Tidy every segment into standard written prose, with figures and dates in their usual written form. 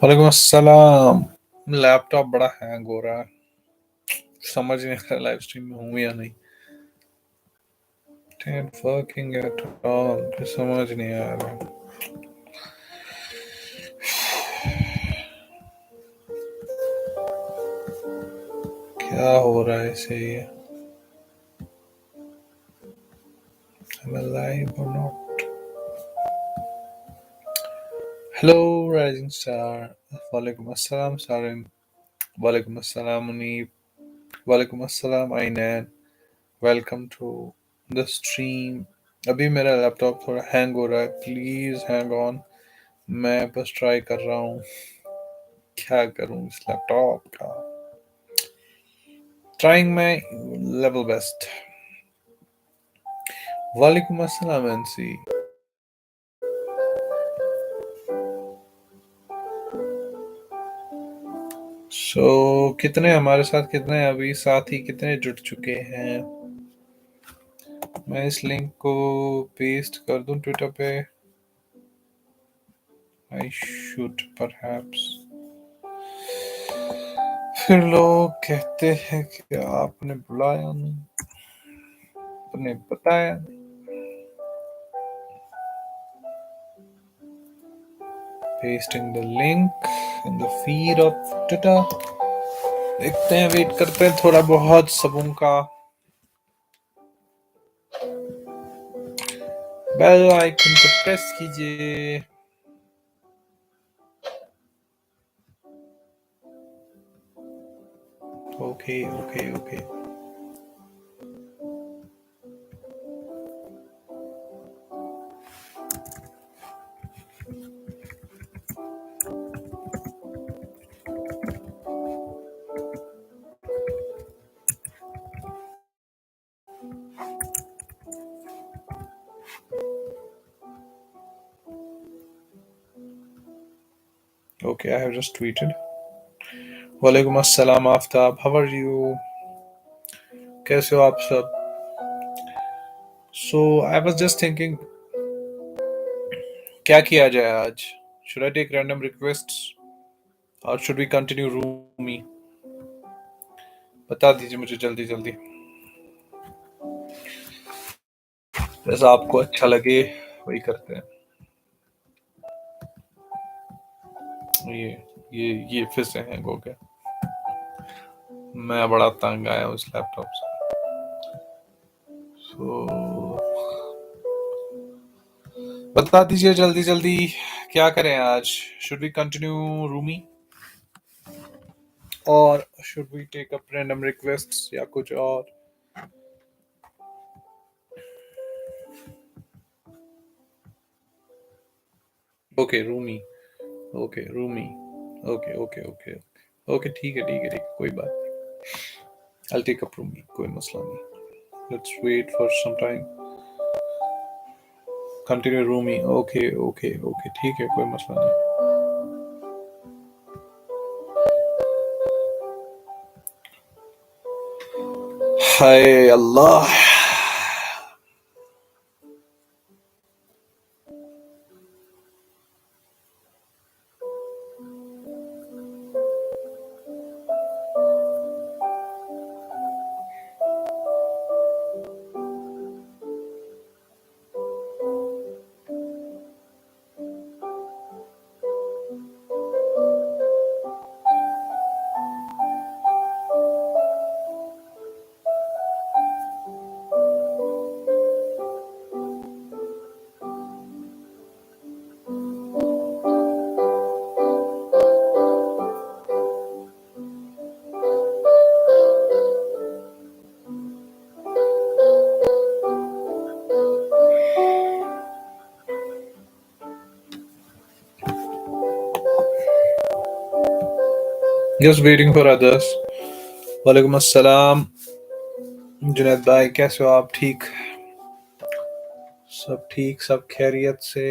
वालेकुम अस्सलाम। लैपटॉप बड़ा हैंग हो रहा है। समझ नहीं आ रहा लाइव स्ट्रीम में हूँ या नहीं। वर्किंग एट ऑल समझ नहीं आ रहा। क्या हो रहा है इसे ये? Am I live or not? Hello rising star. वालेकुम अस्सलाम सारिन। वालेकुम अस्सलाम मुनीब। वालेकुम अस्सलाम Ainain. Welcome to the stream. अभी मेरा लैपटॉप थोड़ा हैंग हो रहा है, प्लीज हैंग ऑन। मैं बस ट्राई कर रहा हूँ, क्या करूँ इस लैपटॉप का। Trying my level best. वालेकुम अस्सलाम एनसी। कितने हमारे साथ, कितने अभी साथी कितने जुड़ चुके हैं? मैं इस लिंक को पेस्ट कर दूं ट्विटर पे। I should perhaps. फिर लोग कहते हैं कि आपने बुलाया नहीं, आपने बताया नहीं। Pasting the link in the feed of Twitter. देखते हैं, वेट करते हैं थोड़ा बहुत सबों का। बेल आइकन को प्रेस कीजिए। Okay okay okay. Okay, I have just tweeted. वालेकुम अस्सलाम आफ्ताब, हाउ आर यू? कैसे हो आप सब? So I was just thinking, क्या किया जाए आज? Should I take random requests और शुड वी कंटिन्यू रूमी? बता दीजिए मुझे जल्दी जल्दी, जैसा आपको अच्छा लगे वही करते हैं। ये फिर से हैंग हो गया। मैं बड़ा तंग आया उस लैपटॉप से। बता दीजिए जल्दी जल्दी, क्या करें आज? शुड वी कंटिन्यू रूमी और should we take up random requests या कुछ और? Okay Rumi. Okay Rumi. Okay okay okay okay, ठीक है ठीक है ठीक है, कोई बात नहीं। I'll take up रूमी, कोई मसला नहीं। Let's wait for some time. Continue Rumi. Okay okay okay, ठीक है, कोई मसला नहीं। हाय अल्लाह। Just waiting for others. वालेकुम अस्सलाम जुनैद भाई, कैसे हो आप? ठीक, सब ठीक, सब खैरियत से?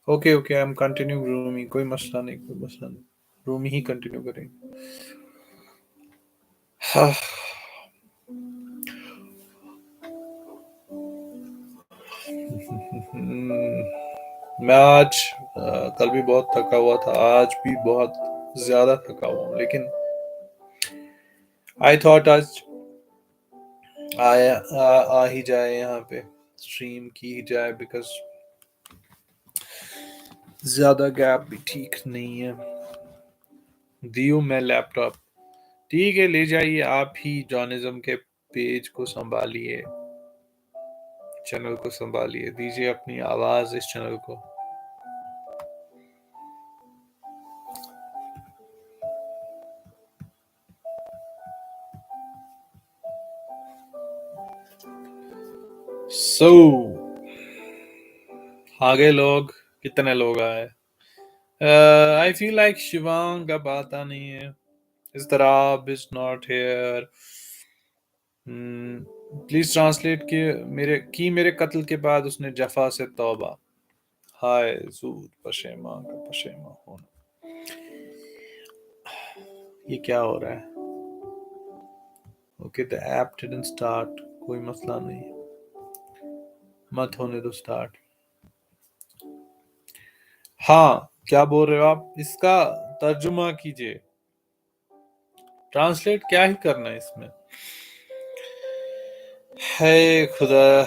Okay okay, I am continue Rumi, कोई मसला नहीं, कोई मसला नहीं। रूमी ही कंटिन्यू करेंगे। हाँ। मैं आज कल भी बहुत थका हुआ था, आज भी बहुत ज्यादा थका हुआ हूँ, लेकिन आई थॉट आज आ ही जाए, यहाँ पे स्ट्रीम की ही जाए, बिकॉज ज्यादा गैप भी ठीक नहीं है। दियो मैं लैपटॉप, ठीक है, ले जाइए, आप ही जॉर्नलिज्म के पेज को संभालिए, चैनल को संभालिए, दीजिए अपनी आवाज इस चैनल को। सो आगे लोग, कितने लोग आए? आई फील लाइक शिवांग अब आता नहीं है। इस तरह is not here. Please translate मेरे कत्ल के बाद उसने जफा से तौबा। हाय जूद पशेमा का पशेमा होना। ये क्या हो रहा है? Okay, the app didn't start, कोई मसला नहीं, मत होने दो स्टार्ट। हाँ, क्या बोल रहे हो आप? इसका तर्जुमा कीजिए, ट्रांसलेट क्या ही करना है इसमें। है खुदा,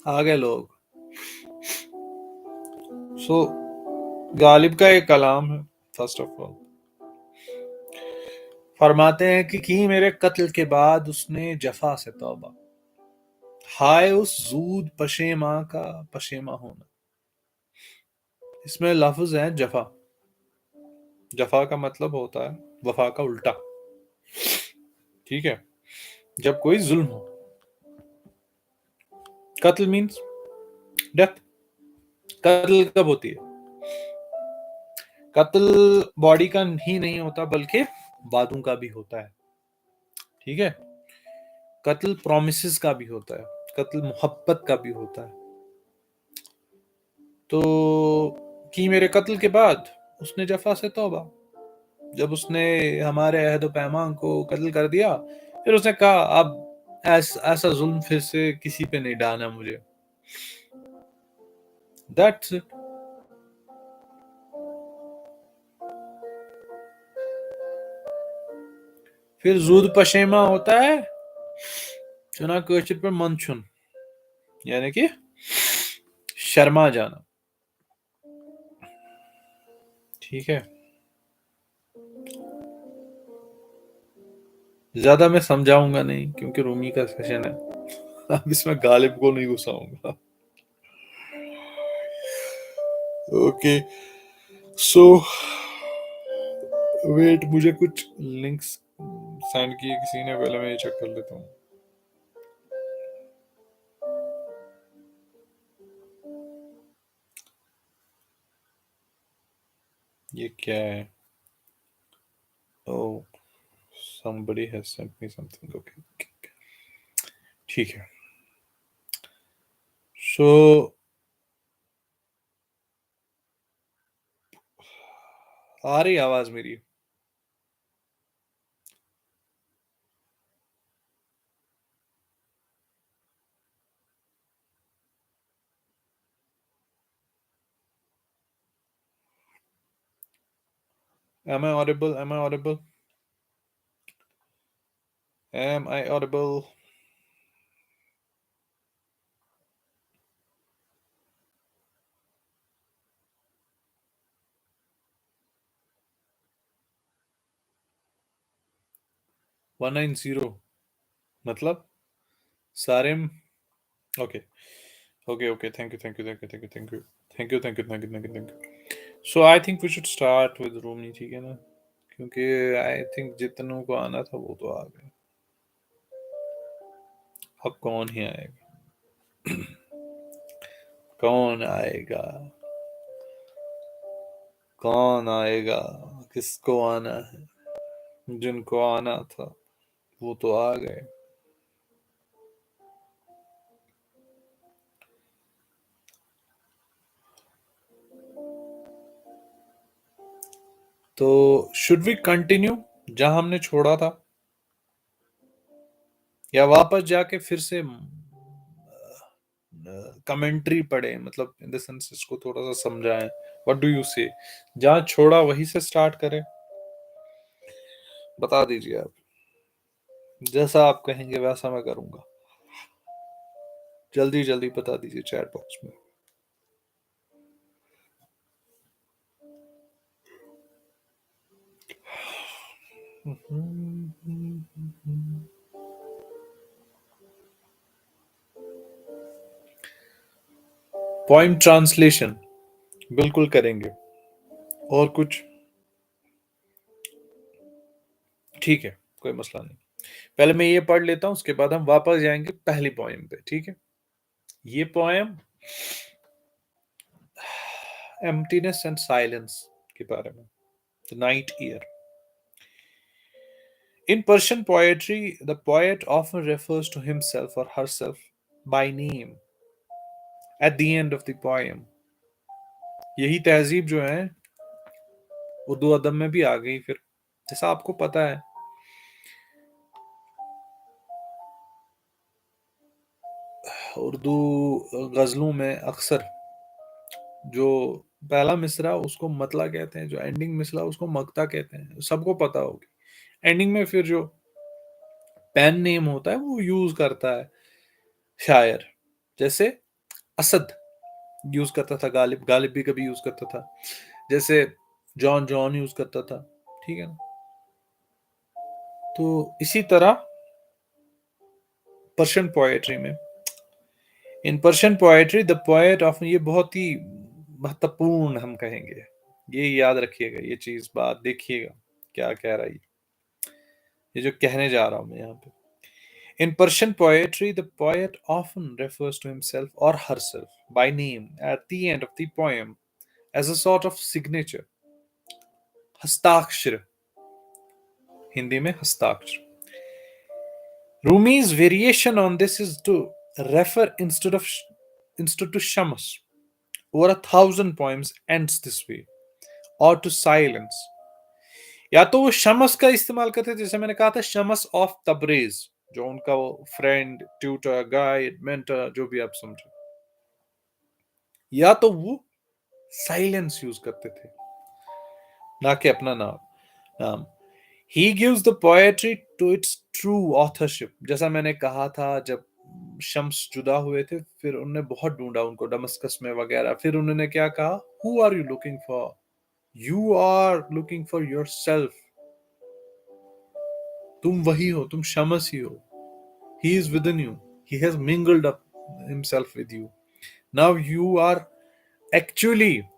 आ गए लोग। सो गालिब का एक कलाम है, फर्स्ट ऑफ ऑल फरमाते हैं कि मेरे कत्ल के बाद उसने जफा से तौबा। हाय उस जूद पशेमा का पशेमा होना। इसमें लफ्ज है जफा। जफा का मतलब होता है वफा का उल्टा। ठीक है, जब कोई जुल्म हो। कत्ल मीन्स डेथ। कत्ल कब होती है? कत्ल बॉडी का ही नहीं होता, बल्कि वादों का भी होता है। ठीक है, कत्ल प्रोमिसेस का भी होता है, कत्ल मोहब्बत का भी होता है। तो मेरे कत्ल के बाद उसने जफा से तौबा। जब उसने हमारे अहद पैमान को कत्ल कर दिया, फिर उसने कहा अब ऐसा जुल्म फिर से किसी पे नहीं डालना मुझे। That's it. फिर जूद पशेमा होता है चुना कशिर पर मन छुन, यानी कि शर्मा जाना। ठीक है, ज्यादा मैं समझाऊंगा नहीं क्योंकि रूमी का सेशन है। अब इसमें गालिब को नहीं घुसाऊंगा। ओके, सो वेट, मुझे कुछ लिंक्स सेंड किए किसी ने, पहले मैं ये चेक कर लेता हूँ। ये क्या है? Oh, somebody has sent me something. Okay. ठीक है, सो आ रही आवाज मेरी? Am I audible? Am I audible? Am I audible? One nine zero मतलब Sarim. Okay okay okay, thank you thank you thank you thank you thank you thank you thank you thank you thank you thank you. So I think we should start with Rumi, ठीक है ना? क्योंकि I think जितनों को आना था वो तो आ गए। अब कौन ही आएगा? कौन आएगा? कौन आएगा? किसको आना है? जिनको आना था वो तो आ गए। तो शुड वी कंटिन्यू जहां हमने छोड़ा था, या वापस जाके फिर से कमेंट्री पढ़ें, मतलब इन द सेंस इसको थोड़ा सा समझाएं। व्हाट डू यू से? जहां छोड़ा वहीं से स्टार्ट करें। बता दीजिए आप, जैसा आप कहेंगे वैसा मैं करूंगा। जल्दी जल्दी बता दीजिए चैट बॉक्स में। पॉइंट ट्रांसलेशन बिल्कुल करेंगे। और कुछ? ठीक है, कोई मसला नहीं। पहले मैं ये पढ़ लेता हूं, उसके बाद हम वापस जाएंगे पहली पोएम पे, ठीक है? ये पोएम एम्प्टीनेस एंड साइलेंस के बारे में, the night year. In Persian poetry, the poet often refers to himself or herself by name at the end of the poem. यही तहजीब जो है उर्दू अदब में भी आ गई फिर। जैसा आपको पता है, उर्दू गजलों में अक्सर जो पहला मिसरा उसको मतला कहते हैं, जो एंडिंग मिसरा उसको मक्ता कहते हैं, सबको पता होगी। एंडिंग में फिर जो पेन नेम होता है वो यूज करता है शायर। जैसे असद यूज करता था, गालिब गालिब भी कभी यूज करता था, जैसे जॉन जॉन यूज करता था, ठीक है ना? तो इसी तरह पर्शियन पोएट्री में, in Persian poetry the poet of, ये बहुत ही महत्वपूर्ण हम कहेंगे, ये याद रखिएगा, ये चीज बात देखिएगा क्या कह रहा है ये जो कहने जा रहा हूं मैं यहाँ पे। In Persian poetry, the poet often refers to himself or herself by name at the end of the poem as a sort of signature. हस्ताक्षर, हिंदी में हस्ताक्षर। Rumi's variation on this is to refer instead to Shams. Over 1,000 poems ends this way, or to silence. या तो वो शमस का इस्तेमाल करते थे, जैसे मैंने कहा था शमस ऑफ तबरेज, जो उनका वो फ्रेंड, ट्यूटर, गाइड, मेंटर, जो भी आप समझो, या तो वो साइलेंस यूज करते थे, ना कि अपना नाम। He gives the poetry to its true authorship. जैसा मैंने कहा था, जब शम्स जुदा हुए थे फिर उन्होंने बहुत ढूंढा उनको दमस्कस में वगैरह, फिर उन्होंने क्या कहा? Who are you looking for? You are looking for yourself. तुम वही हो, तुम शम्स ही हो। He is within you. He has mingled up himself with you. Now you are actually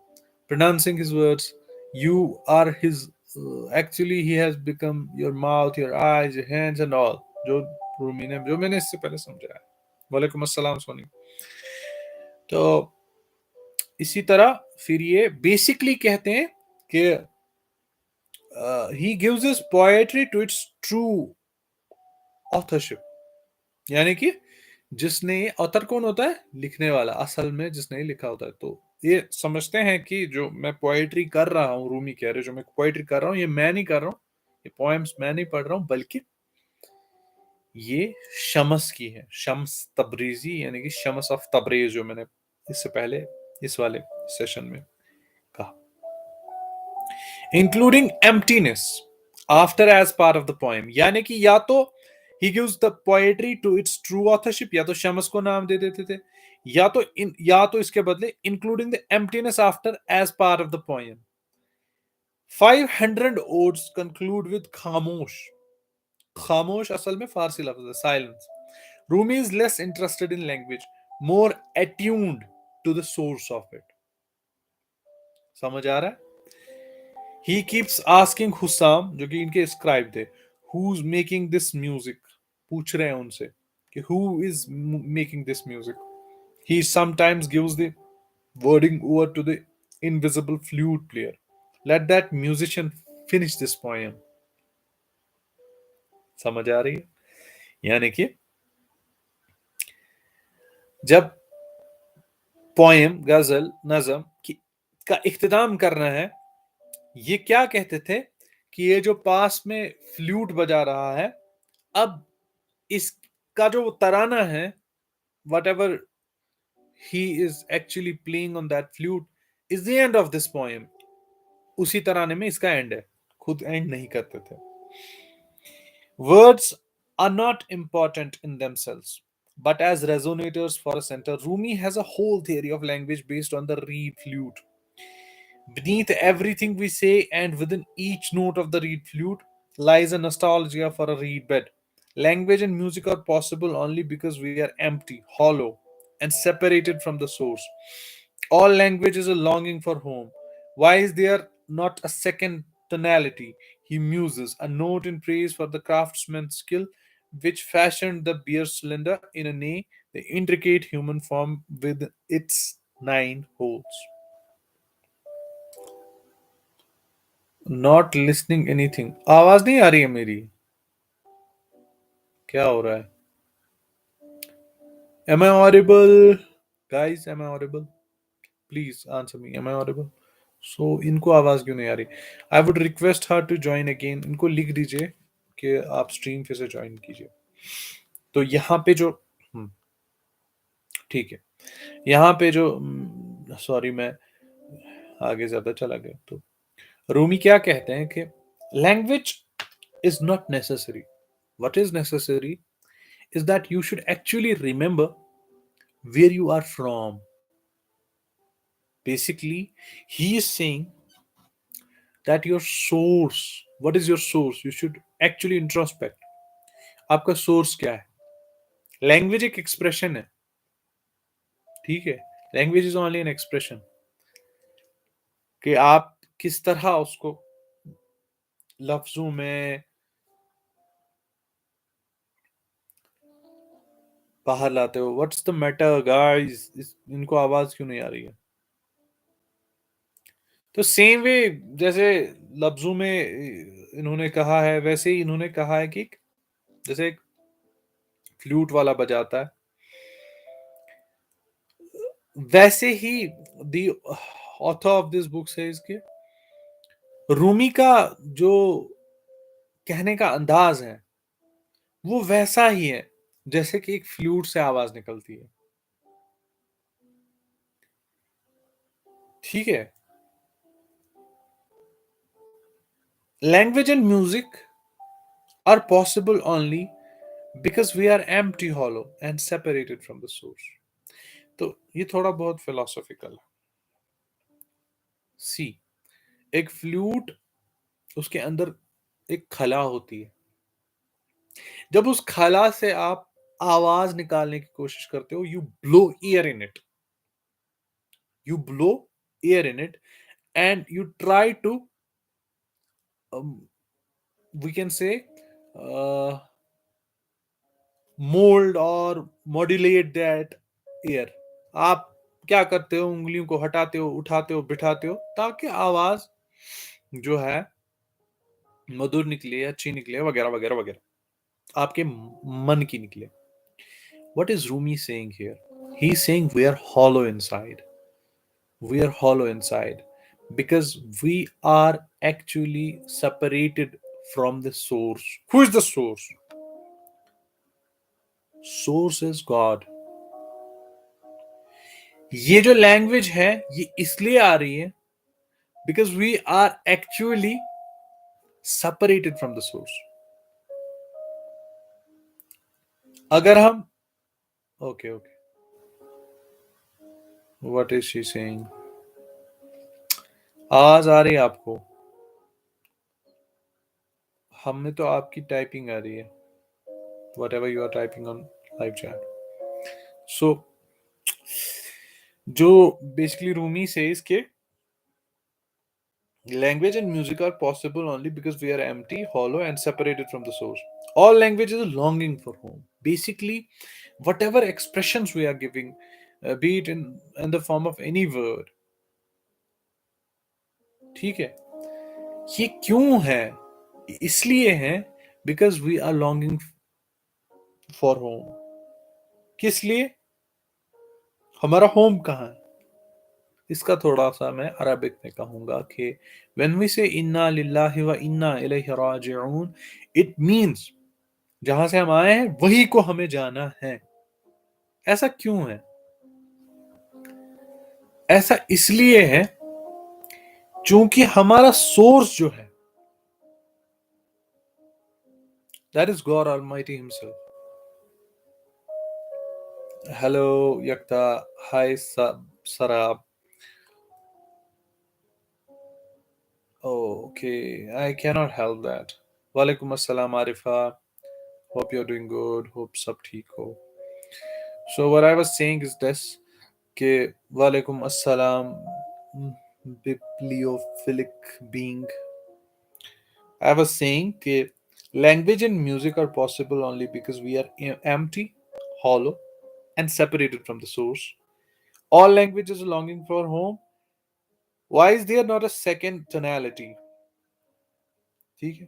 pronouncing his words. You are his. Actually, he has become your mouth, your eyes, your hands, and all. जो रूमी ने, जो मैंने इससे पहले समझाया। वालेकुम अस्सलाम सोनी। तो इसी तरह फिर ये बेसिकली कहते हैं कि he gives his poetry to its true authorship, यानी कि जिसने, ऑथर कौन होता है? लिखने वाला, असल में जिसने लिखा होता है। तो ये समझते हैं कि जो मैं पोएट्री कर रहा हूँ, रूमी कह रहे, जो मैं पोएट्री कर रहा हूँ ये मैं नहीं कर रहा हूँ, ये पोएम्स मैं नहीं पढ़ रहा हूँ, बल्कि ये शम्स की है, शम्स तबरेजी, यानी कि शम्स ऑफ तबरेज, जो मैंने इससे पहले इस वाले सेशन में कहा। Including emptiness after as part of the poem, यानी कि या तो he gives the poetry to its true authorship, या तो शम्स को नाम दे देते थे, या तो इसके बदले including the emptiness after as part of the poem. 500 odes conclude with खामोश। खामोश असल में फारसी लफ्ज है, silence. Rumi is less interested in language, more attuned to the source of it. समझ आ रहा है? He keeps asking Hussam, जो कि इनके स्क्राइब थे, who's making this music? पूछ रहे हैं उनसे कि who is making this music? He sometimes gives the wording over to the invisible flute player. Let that musician finish this poem. समझ आ रही है? यानी कि जब पोएम, गजल, नज़म का इख्तिताम करना है, ये क्या कहते थे कि ये जो पास में फ्लूट बजा रहा है, अब इसका जो तराना है, what ever he is actually playing on that flute is the end of this poem. उसी तराने में इसका एंड है, खुद एंड नहीं करते थे. Words are not important in themselves, but as resonators for a center. Rumi has a whole theory of language based on the reed flute. Beneath everything we say and within each note of the reed flute lies a nostalgia for a reed bed. Language and music are possible only because we are empty, hollow, and separated from the source. All language is a longing for home. Why is there not a second tonality? He muses, a note in praise for the craftsman's skill which fashioned the beer cylinder in a nay, the intricate human form with its nine holes. Not listening anything. आवाज नहीं आ रही है मेरी? क्या हो रहा है? Am I audible? Guys, am I audible? Please answer me, am I audible? So इनको आवाज क्यों नहीं आ रही? I would request her to join again. इनको लिख दीजिए कि आप स्ट्रीम फिर से ज्वाइन कीजिए. तो यहाँ पे जो ठीक है, यहाँ पे जो सॉरी मैं आगे ज्यादा चला गया. तो रूमी क्या कहते हैं कि language is not necessary. What is necessary is that you should actually remember where you are from. Basically, he is saying that your source, what is your source? You should actually introspect. आपका source क्या है? Language एक expression है, ठीक है. Language is only an expression कि आप किस तरह उसको लफ्जों में बाहर लाते हो. What's the matter guys? इनको आवाज क्यों नहीं आ रही है? तो सेम वे जैसे लफ्जों में इन्होंने कहा है, वैसे ही इन्होंने कहा है कि जैसे एक फ्लूट वाला बजाता है, वैसे ही the author of this book says कि रूमी का जो कहने का अंदाज है वो वैसा ही है जैसे कि एक फ्लूट से आवाज निकलती है. ठीक है. Language and music are possible only because we are empty, hollow and separated from the source. तो ये थोड़ा बहुत फिलोसॉफिकल है. सी, एक फ्लूट, उसके अंदर एक खला होती है. जब उस खला से आप आवाज निकालने की कोशिश करते हो, you blow air in it, you blow air in it and you try to we can say mould or modulate that air. आप क्या करते हो? उंगलियों को हटाते हो, उठाते हो, बिठाते हो ताकि आवाज जो है मधुर निकले, अच्छी निकले, वगैरह वगैरह वगैरह, आपके मन की निकले. What is Rumi saying here? He's saying we are hollow inside. We are hollow inside because we are actually separated from the source. Who is the source? Source is God. ये जो लैंग्वेज है ये इसलिए आ रही है because we are actually separated from the source. अगर हम okay, what is she saying? आवाज आ रही है आपको? हमें तो आपकी टाइपिंग आ रही है. Whatever you are typing on live chat. So, जो basically Rumi says कि language and music are possible only because we are empty, hollow, and separated from the source. All language is a longing for home. Basically, whatever expressions we are giving, be it in the form of any word, ठीक है, ये क्यों है? इसलिए है because we are longing for home. किस लिए? हमारा होम कहाँ है? इसका थोड़ा सा मैं अरबिक में कहूंगा कि when we say inna lillahi wa inna ilayhi raji'un, it means जहां से हम आए हैं वही को हमें जाना है. ऐसा क्यों है? ऐसा इसलिए है क्योंकि हमारा सोर्स जो है, that is God almighty himself. Hello Yakta, hi Sarab. Okay, I can not help that. वालेकुम अस्सलाम Arifa. Hope you are doing good, hope सब ठीक हो. So what I was saying is this कि वालेकुम अस्सलाम bibliophilic being. I was saying that language and music are possible only because we are empty, hollow, and separated from the source. All languages are longing for home. Why is there not a second tonality? ठीक है,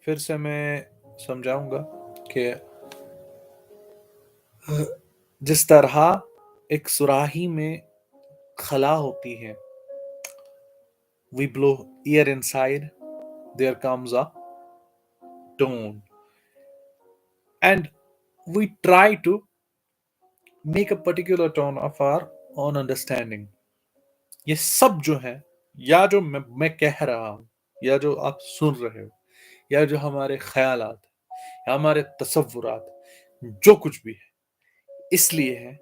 फिर से मैं समझाऊंगा कि जिस तरह एक सुराही में खला होती है, we blow air inside, there comes a tone, and we try to make a particular tone of our own understanding. ये सब जो है, या जो मैं कह रहा हूं, या जो आप सुन रहे हो, या जो हमारे ख्यालात, या हमारे तसव्वुरात, जो कुछ भी है, इसलिए है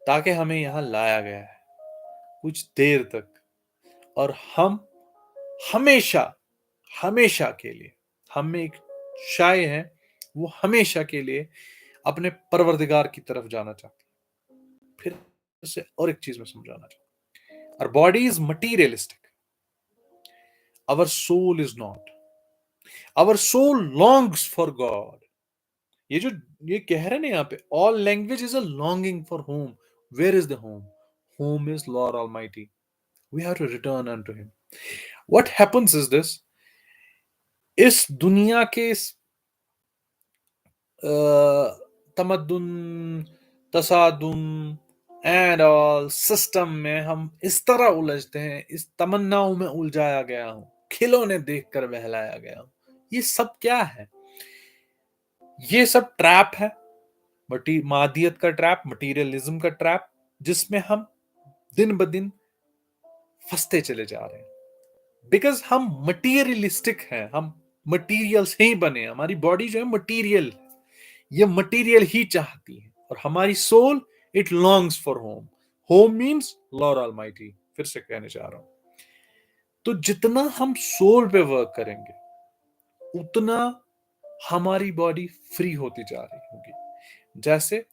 ताकि हमें यहां लाया गया है कुछ देर तक, और हम हमेशा, हमेशा के लिए, हम में एक शाय है, वो हमेशा के लिए अपने परवरदिगार की तरफ जाना चाहती है. फिर से और एक चीज में समझाना चाहता हूं. Our body is materialistic. Our soul is not. Our soul longs for God. ये जो ये कह रहे हैं ना यहाँ पे, all language is a longing for home. Where is the home? Home is Lord Almighty. We have to return unto Him. What happens is this, इस दुनिया के इस तमद्दुन, तसादुम एंड ऑल सिस्टम में हम इस तरह उलझते हैं, इस तमन्नाओं में उलझाया गया हूं, खिलौने देखकर बहलाया गया हूं. ये सब क्या है? ये सब ट्रैप है, मादियत का ट्रैप, मटीरियलिज्म का ट्रैप, जिसमें हम दिन ब दिन फंसते चले जा रहे हैं. बिकॉज हम मटीरियलिस्टिक हैं, हम मटीरियल से ही बने हैं. हमारी बॉडी जो है मटीरियल, ये मटीरियल ही चाहती है, और हमारी soul it longs for home. Home means Lord Almighty. फिर से कहने जा रहा हूं, तो जितना हम सोल पे वर्क करेंगे, उतना हमारी बॉडी फ्री होती जा रही होगी. जैसे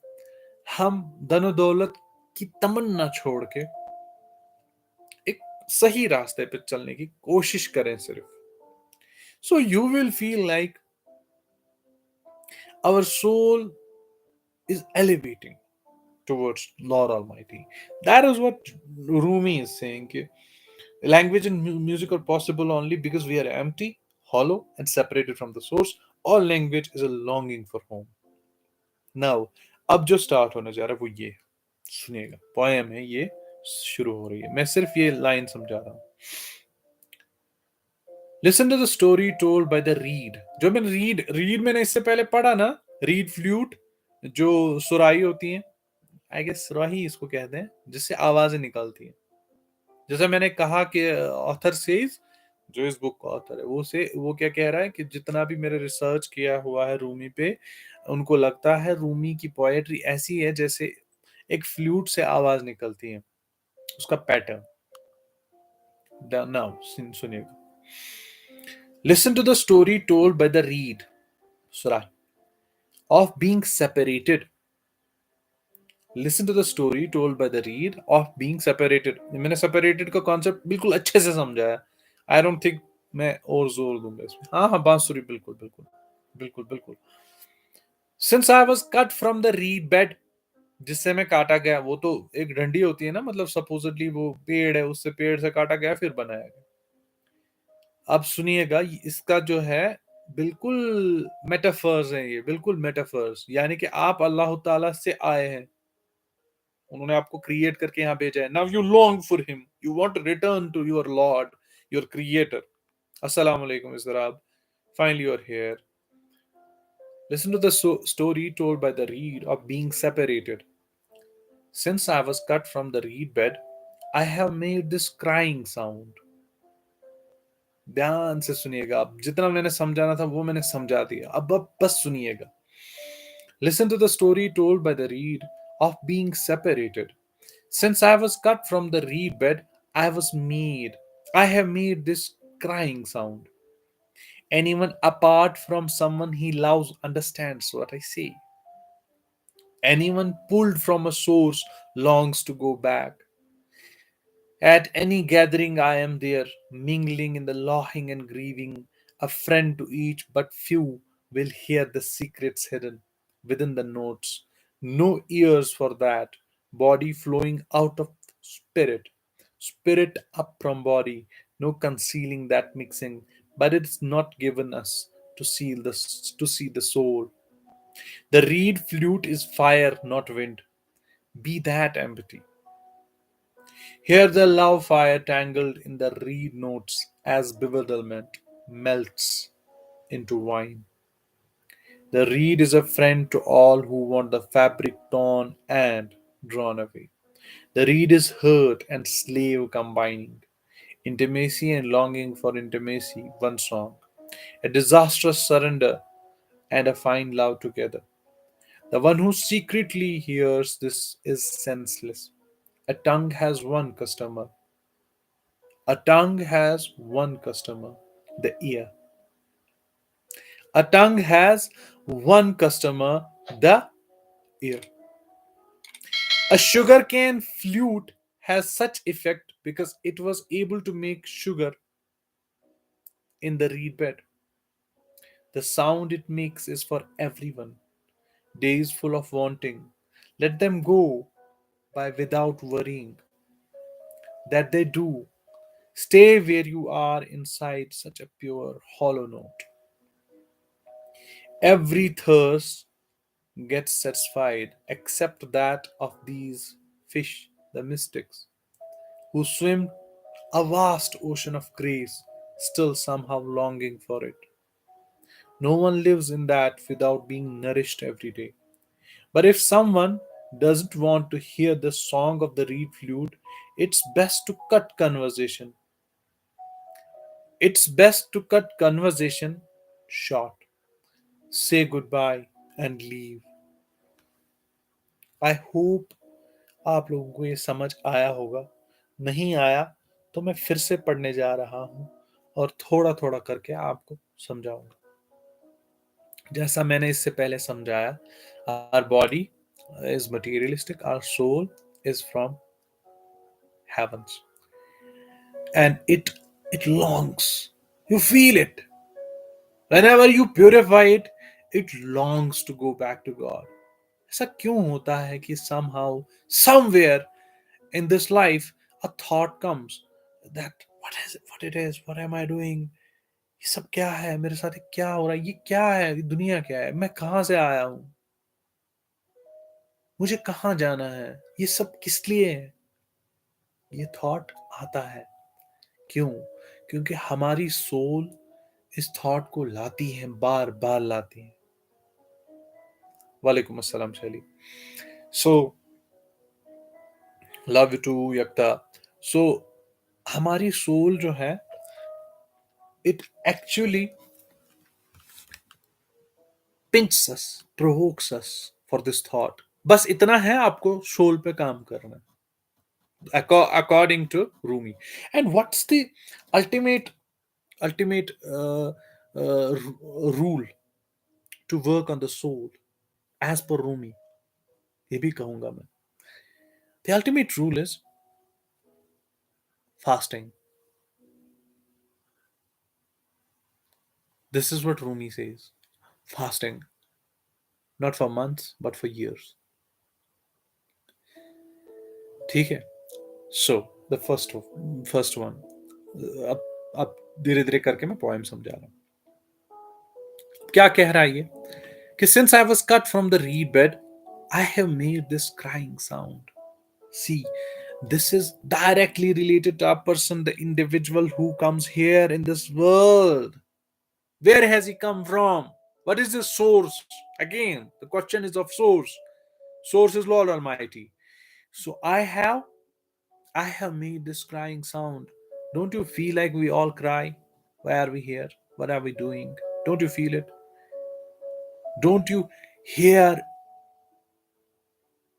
हम धन दौलत की तमन्ना छोड़ के एक सही रास्ते पे चलने की कोशिश करें सिर्फ, so you will feel like our soul is elevating towards Lord Almighty. That is what Rumi is saying. Language and music are possible only because we are empty, hollow, and separated from the source. All language is a longing for home. Now, अब जो start होने जा रहा है वो ये सुनिएगा. Poem है ये, शुरू हो रही है. मैं सिर्फ ये लाइन समझा रहा हूँ. Listen to the story told by the reed. जो मैंने रीड मैंने इससे पहले पढ़ा ना, रीड फ्लूट, जो सुराही होती है, आई गेस सुराही इसको कहते हैं, जिससे आवाजें निकलती हैं. जैसे मैंने कहा कि ऑथर सेज, जो इस बुक का ऑथर है, वो क्या कह रहा है कि जितना भी मेरे रिसर्च किया हुआ है रूमी पे, उनको लगता है रूमी की पोएट्री ऐसी है जैसे एक फ्लूट से आवाज निकलती है, उसका पैटर्न. नाउ सुनिएगा. Listen to the story told by the reed, Surah, of being separated. Listen to the story told by the reed of being separated. मैंने separated का concept बिल्कुल अच्छे से समझा है. I don't think मैं और जोर दूंगा इसमें. हाँ बांसुरी, बिल्कुल बिल्कुल बिल्कुल बिल्कुल. Since I was cut from the reed bed, जिससे मैं काटा गया, वो तो एक डंडी होती है ना, मतलब सपोजिटली वो पेड़ है, उससे पेड़ से काटा गया फिर बनाया गया. अब सुनिएगा, इसका जो है बिल्कुल मेटाफर्स है, ये बिल्कुल मेटाफर्स. यानी कि आप अल्लाह ताला से आए हैं, उन्होंने आपको क्रिएट करके यहाँ भेजा है. Now you long for him, you want to return to your lord, your creator. अस्सलाम वालेकुम Izrab, finally you are here. Listen to the story told by the reed of being separated. Since I was cut from the reed bed, I have made this crying sound. ध्यान से सुनिएगा, अब जितना मैंने समझाना था वो मैंने समझा दिया, अब बस सुनिएगा. Listen to the story told by the reed of being separated. Since I was cut from the reed bed, I have made this crying sound. Anyone apart from someone he loves understands what I say. Anyone pulled from a source longs to go back. At any gathering, I am there, mingling in the laughing and grieving, a friend to each, but few will hear the secrets hidden within the notes. No ears for that, body flowing out of spirit, spirit up from body, no concealing that mixing, but it's not given us to see the soul. The reed flute is fire, not wind. Be that empty. Here the love fire tangled in the reed notes as bewilderment melts into wine. The reed is a friend to all who want the fabric torn and drawn away. The reed is hurt and slave combining, intimacy and longing for intimacy, one song, a disastrous surrender and a fine love together. The one who secretly hears this is senseless. A tongue has one customer, A tongue has one customer, the ear. A tongue has one customer, the ear. A sugarcane flute has such effect because it was able to make sugar in the reed bed. The sound it makes is for everyone. Days full of wanting. Let them go by without worrying that they do. Stay where you are inside such a pure hollow note. Every thirst gets satisfied except that of these fish, the mystics, who swim a vast ocean of grace, still somehow longing for it. No one lives in that without being nourished every day. But if someone doesn't want to hear the song of the reed flute, it's best to cut conversation. It's best to cut conversation short. Say goodbye and leave. I hope आप लोगों को ये समझ आया होगा. नहीं आया तो मैं फिर से पढ़ने जा रहा हूं और थोड़ा थोड़ा करके आपको समझाऊंगा. जैसा मैंने इससे पहले समझाया, our body is materialistic, our soul is from heavens, and it longs, you feel it whenever you purify it, it longs to go back to God. ऐसा क्यों होता है कि somehow somewhere in this life a thought comes that what am I doing, ये सब क्या है, मेरे साथ ये क्या हो रहा है, ये क्या है, ये दुनिया क्या है, मैं कहां से आया हूं, मुझे कहां जाना है, ये सब किस लिए है. ये थॉट आता है. क्यों? क्योंकि हमारी सोल इस थॉट को लाती है, बार बार लाती है. वालेकुम अस्सलाम Shaily. So love you too Yakta. So हमारी सोल जो है, it actually pinches us, provokes us for this thought. बस इतना है, आपको सोल पे काम करना है, according to Rumi. And what's the ultimate ultimate rule to work on the soul as per Rumi? ये भी कहूंगा मैं. The ultimate rule is fasting. This is what Rumi says. Fasting, not for months but for years. ठीक है. So the first one. अब धीरे धीरे करके मैं पोएम समझा रहा हूं. क्या कह रहा है ये कि since I was cut from the reed bed, I have made this crying sound. See, this is directly related to a person, the individual who comes here in this world. Where has he come from? What is the source? Again, the question is of source. Source is Lord Almighty. So I have made this crying sound. Don't you feel like we all cry? Why are we here? What are we doing? Don't you feel it? Don't you hear?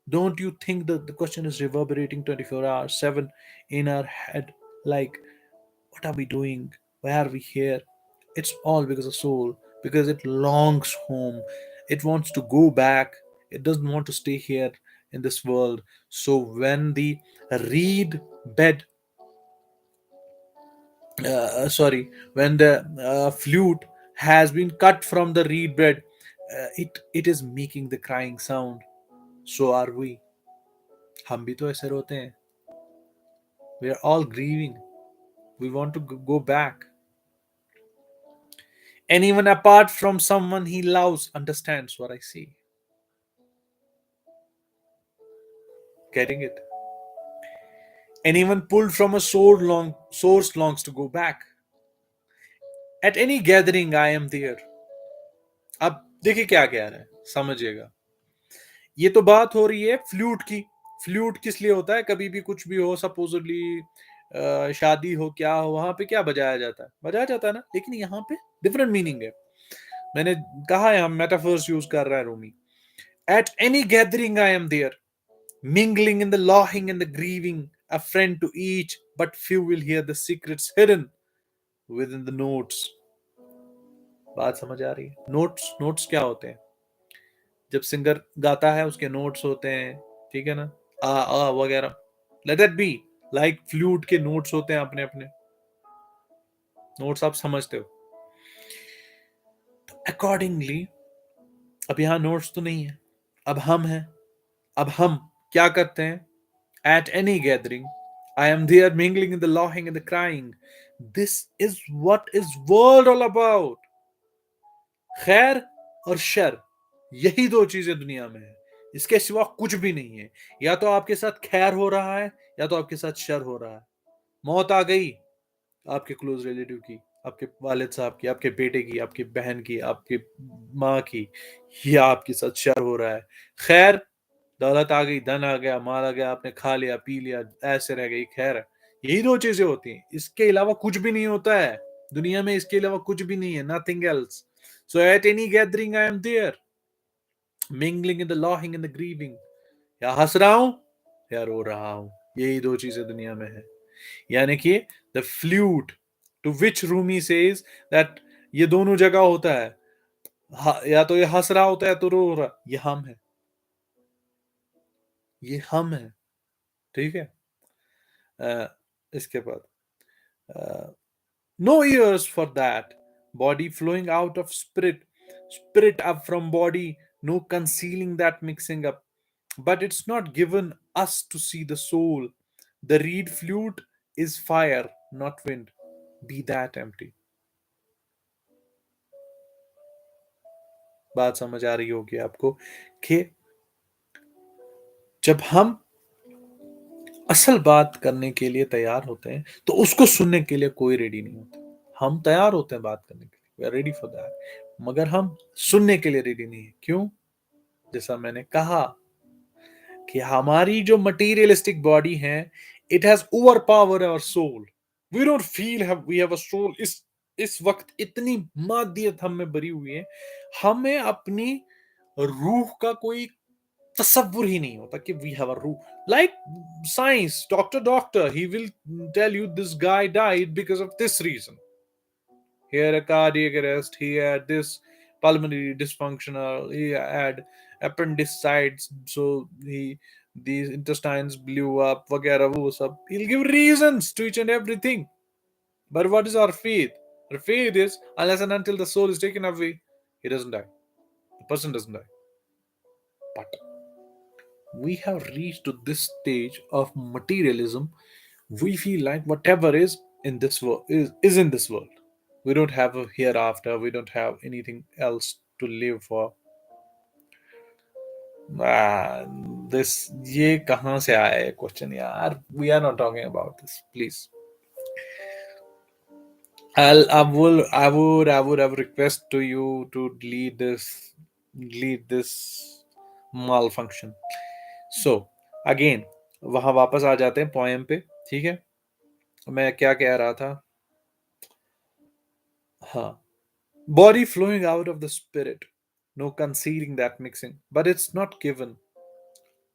Don't you think that the question is reverberating 24 hours 7 in our head? Like, what are we doing? Why are we here? It's all because of soul, because it longs home. It wants to go back. It doesn't want to stay here in this world. So when the reed bed, when the flute has been cut from the reed bed, it is making the crying sound. So are we. हम भी तो ऐसे रोते हैं. We are all grieving. We want to go back. Anyone apart from someone he loves understands what I see. Getting it? Anyone pulled from a source longs to go back. At any gathering, I am there. अब देखिए क्या कह रहा है, समझिएगा. ये तो बात हो रही है फ्लूट की. फ्लूट किस लिए होता है? कभी भी कुछ भी हो, सपोजली शादी हो, क्या हो, वहां पे क्या बजाया जाता है? बजाया जाता है ना. लेकिन यहाँ पे डिफरेंट मीनिंग है. मैंने कहा है हम मेटाफर्स यूज कर रहा है Rumi. At any gathering I am there, mingling in the laughing and the grieving, a friend to each, but few will hear the secrets hidden within the notes. बात समझ आ रही है? नोट्स, नोट्स क्या होते हैं? जब सिंगर गाता है उसके नोट्स होते हैं, ठीक है ना, आ वगैरह. Let that be. Like flute के नोट्स होते हैं अपने अपने. नोट्स आप समझते हो. अकॉर्डिंगली अब यहाँ नोट्स तो नहीं है, अब हम हैं. अब हम क्या करते हैं? At any gathering, I am there mingling in the laughing and the crying. This is what is world all about. खैर और शर, यही दो चीजें दुनिया में है. इसके सिवा कुछ भी नहीं है. या तो आपके साथ खैर हो रहा है, या तो आपके साथ शर हो रहा है. मौत आ गई आपके क्लोज रिलेटिव की, आपके वालिद साहब की, आपके बेटे की, आपकी बहन की, आपकी माँ की, या आपके साथ शर हो रहा है. खैर, दौलत आ गई, धन आ गया, माल आ गया, आपने खा लिया, पी लिया, ऐसे रह गई. खैर, यही दो चीजें होती हैं. इसके अलावा कुछ भी नहीं होता है दुनिया में. इसके अलावा कुछ भी नहीं है. Nothing else. So at any gathering I am there, mingling in the laughing in the grieving. या हंस रहा हूं या रो रहा हूं. यही दो चीजें दुनिया में है. यानी कि the flute to which Rumi says that ये दोनों जगह होता है. या तो ये हंस रहा होता है या तो रो रहा. ये हम है. ये हम है. ठीक है. इसके बाद no ears for that, body flowing out of spirit, spirit up from body, no concealing that mixing up. But it's not given us to see the soul. The reed flute is fire, not wind. Be that empty. बात समझ आ रही होगी आपको कि जब हम असल बात करने के लिए तैयार होते हैं तो उसको सुनने के लिए कोई रेडी नहीं होता. हम तैयार होते हैं बात करने के लिए, we are ready for that, मगर हम सुनने के लिए रेडी नहीं है. क्यों? जैसा मैंने कहा कि हमारी जो मटीरियलिस्टिक बॉडी है, it has over power our soul. We don't feel we have a soul. इस वक्त इतनी मादियत हम में भरी हुई है, हमें अपनी रूह का कोई तसव्वुर ही नहीं होता कि वी हैव अ रूह. Like science, doctor he will tell you this guy died because of this reason. He had a cardiac arrest, he had this pulmonary dysfunctional, he had appendicitis, so these intestines blew up, वगैरह वो सब. He'll give reasons to each and everything. But what is our faith? Our faith is unless and until the soul is taken away, he doesn't die. The person doesn't die. But we have reached to this stage of materialism. We feel like whatever is in this world is in this world. We don't have a hereafter. We don't have anything else to live for. This ये कहाँ से आया है question यार? We are not talking about this, please. I would request to you to delete this malfunction. So again, वहां वापस आ जाते हैं पोएम पे। ठीक है, मैं क्या कह रहा था? हाँ, body flowing out of the spirit, no concealing that mixing, but it's not given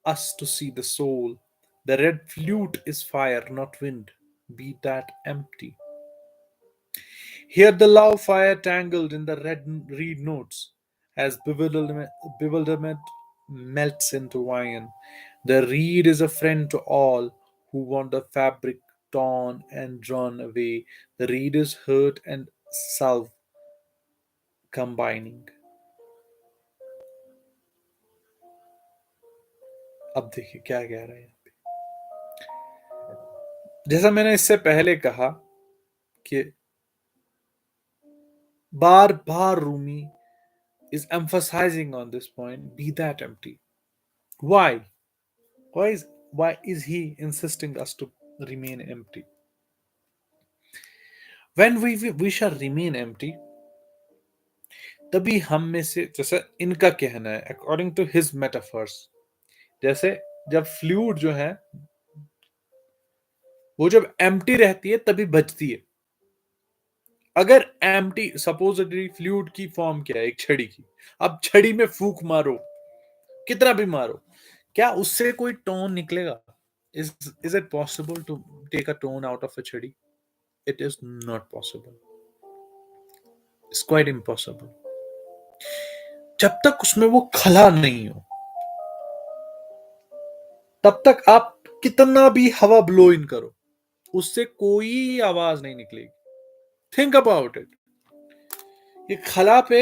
us to see the soul. The red flute is fire, not wind, be that empty. Hear the love fire tangled in the red reed notes as bewilderment melts into wine. The reed is a friend to all who want the fabric torn and drawn away. The reed is hurt and salve combining. अब देखिए क्या कह रहे हैं। जैसा मैंने इससे पहले कहा कि बार बार Rumi is emphasizing on this point, be that empty. Why? Why is he insisting us to remain empty? When we shall remain empty, तभी हम में से, जैसे इनका कहना है अकॉर्डिंग टू हिज मेटाफर्स, जैसे जब फ्लूइड जो है वो जब एम्प्टी रहती है तभी बचती है। अगर एम्प्टी, सपोजिटली फ्लूइड की फॉर्म क्या है? एक छड़ी की। अब छड़ी में फूक मारो, कितना भी मारो, क्या उससे कोई टोन निकलेगा? Is it possible to take a tone out of a छड़ी? It is not possible, it's quite impossible. जब तक उसमें वो खला नहीं हो तब तक आप कितना भी हवा ब्लो इन करो, उससे कोई आवाज नहीं निकलेगी। Think about it. ये खला पे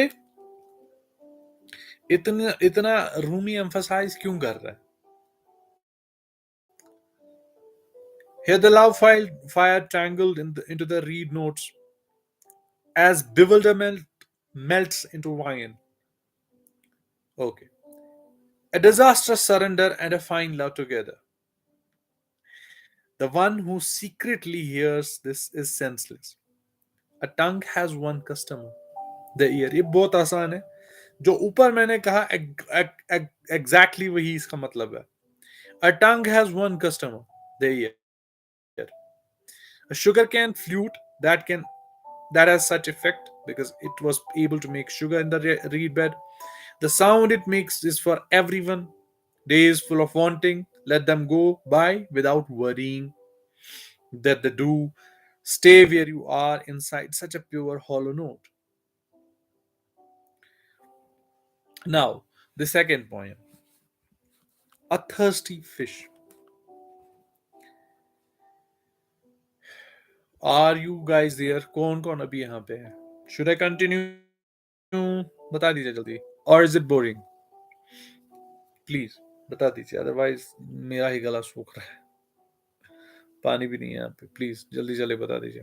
इतना इतना रूमी एम्फसाइज क्यों कर रहा है? Here the love fire tangled into the reed notes as bewilderment melts into wine. Okay. A disastrous surrender and a fine love together. The one who secretly hears this is senseless. A tongue has one customer, the ear. ये बहुत आसान है। जो ऊपर मैंने कहा exactly वही इसका मतलब है। A tongue has one customer, the ear. A sugarcane flute that has such effect because it was able to make sugar in the reed bed. The sound it makes is for everyone. Days full of wanting, let them go by without worrying that they do. Stay where you are inside such a pure hollow note. Now, the second poem, A Thirsty Fish. Are you guys there? कौन कौन अभी यहाँ पे है? Should I continue? बता दीजिए जल्दी. Or is it boring? Please बता दीजिए, otherwise मेरा ही गला सूख रहा है, पानी भी नहीं है यहाँ पे। प्लीज जल्दी जल्दी बता दीजिए,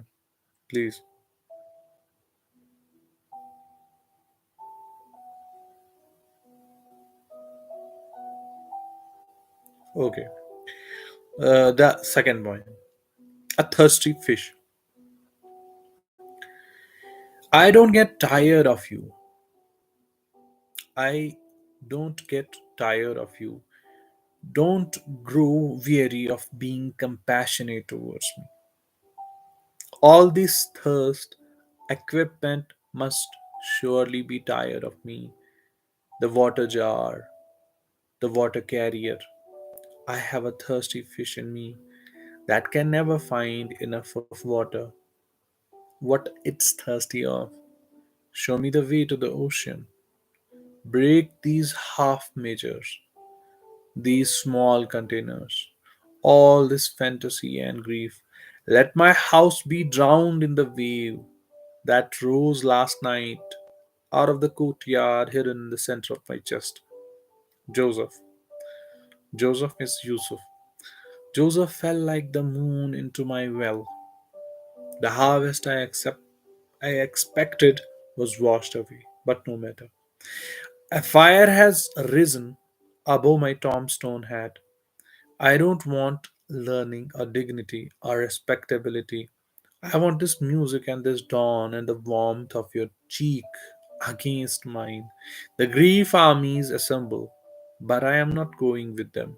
please. Okay. The second point, A Thirsty Fish. I don't get tired of you. I don't get tired of you. Don't grow weary of being compassionate towards me. All this thirst equipment must surely be tired of me. The water jar, the water carrier. I have a thirsty fish in me that can never find enough of water. What it's thirsty of. Show me the way to the ocean. Break these half measures, these small containers, all this fantasy and grief. Let my house be drowned in the wave that rose last night out of the courtyard hidden in the center of my chest. Joseph. Joseph is Yusuf. Joseph fell like the moon into my well. The harvest I expected was washed away, but no matter. A fire has risen above my tombstone hat. I don't want learning or dignity or respectability. I want this music and this dawn and the warmth of your cheek against mine. The grief armies assemble, but I am not going with them.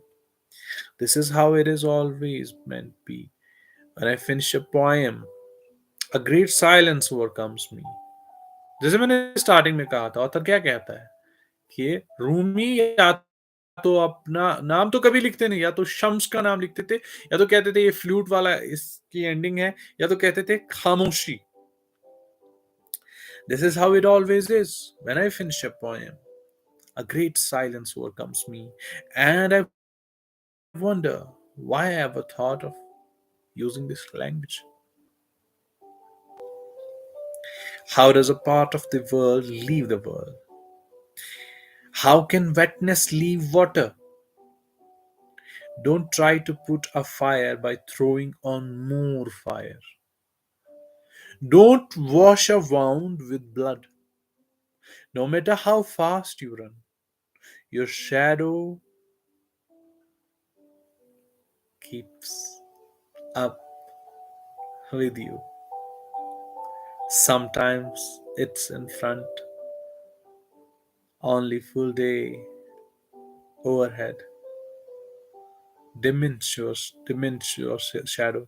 This is how it is always meant to be. When I finish a poem, a great silence overcomes me. जैसे मैंने starting में कहा था, author क्या कहता है कि रूमी या तो अपना नाम तो कभी लिखते नहीं, या तो शम्स का नाम लिखते थे, या तो कहते थे ये फ्लूट वाला इसकी एंडिंग है, या तो कहते थे खामोशी. This is how it always is. When I finish a poem, a great silence overcomes me, and I wonder why I ever thought of using this language. How does a part of the world leave the world? How can wetness leave water? Don't try to put a fire by throwing on more fire. Don't wash a wound with blood. No matter how fast you run, your shadow keeps up with you. Sometimes it's in front, only full day overhead. Diminish your shadow.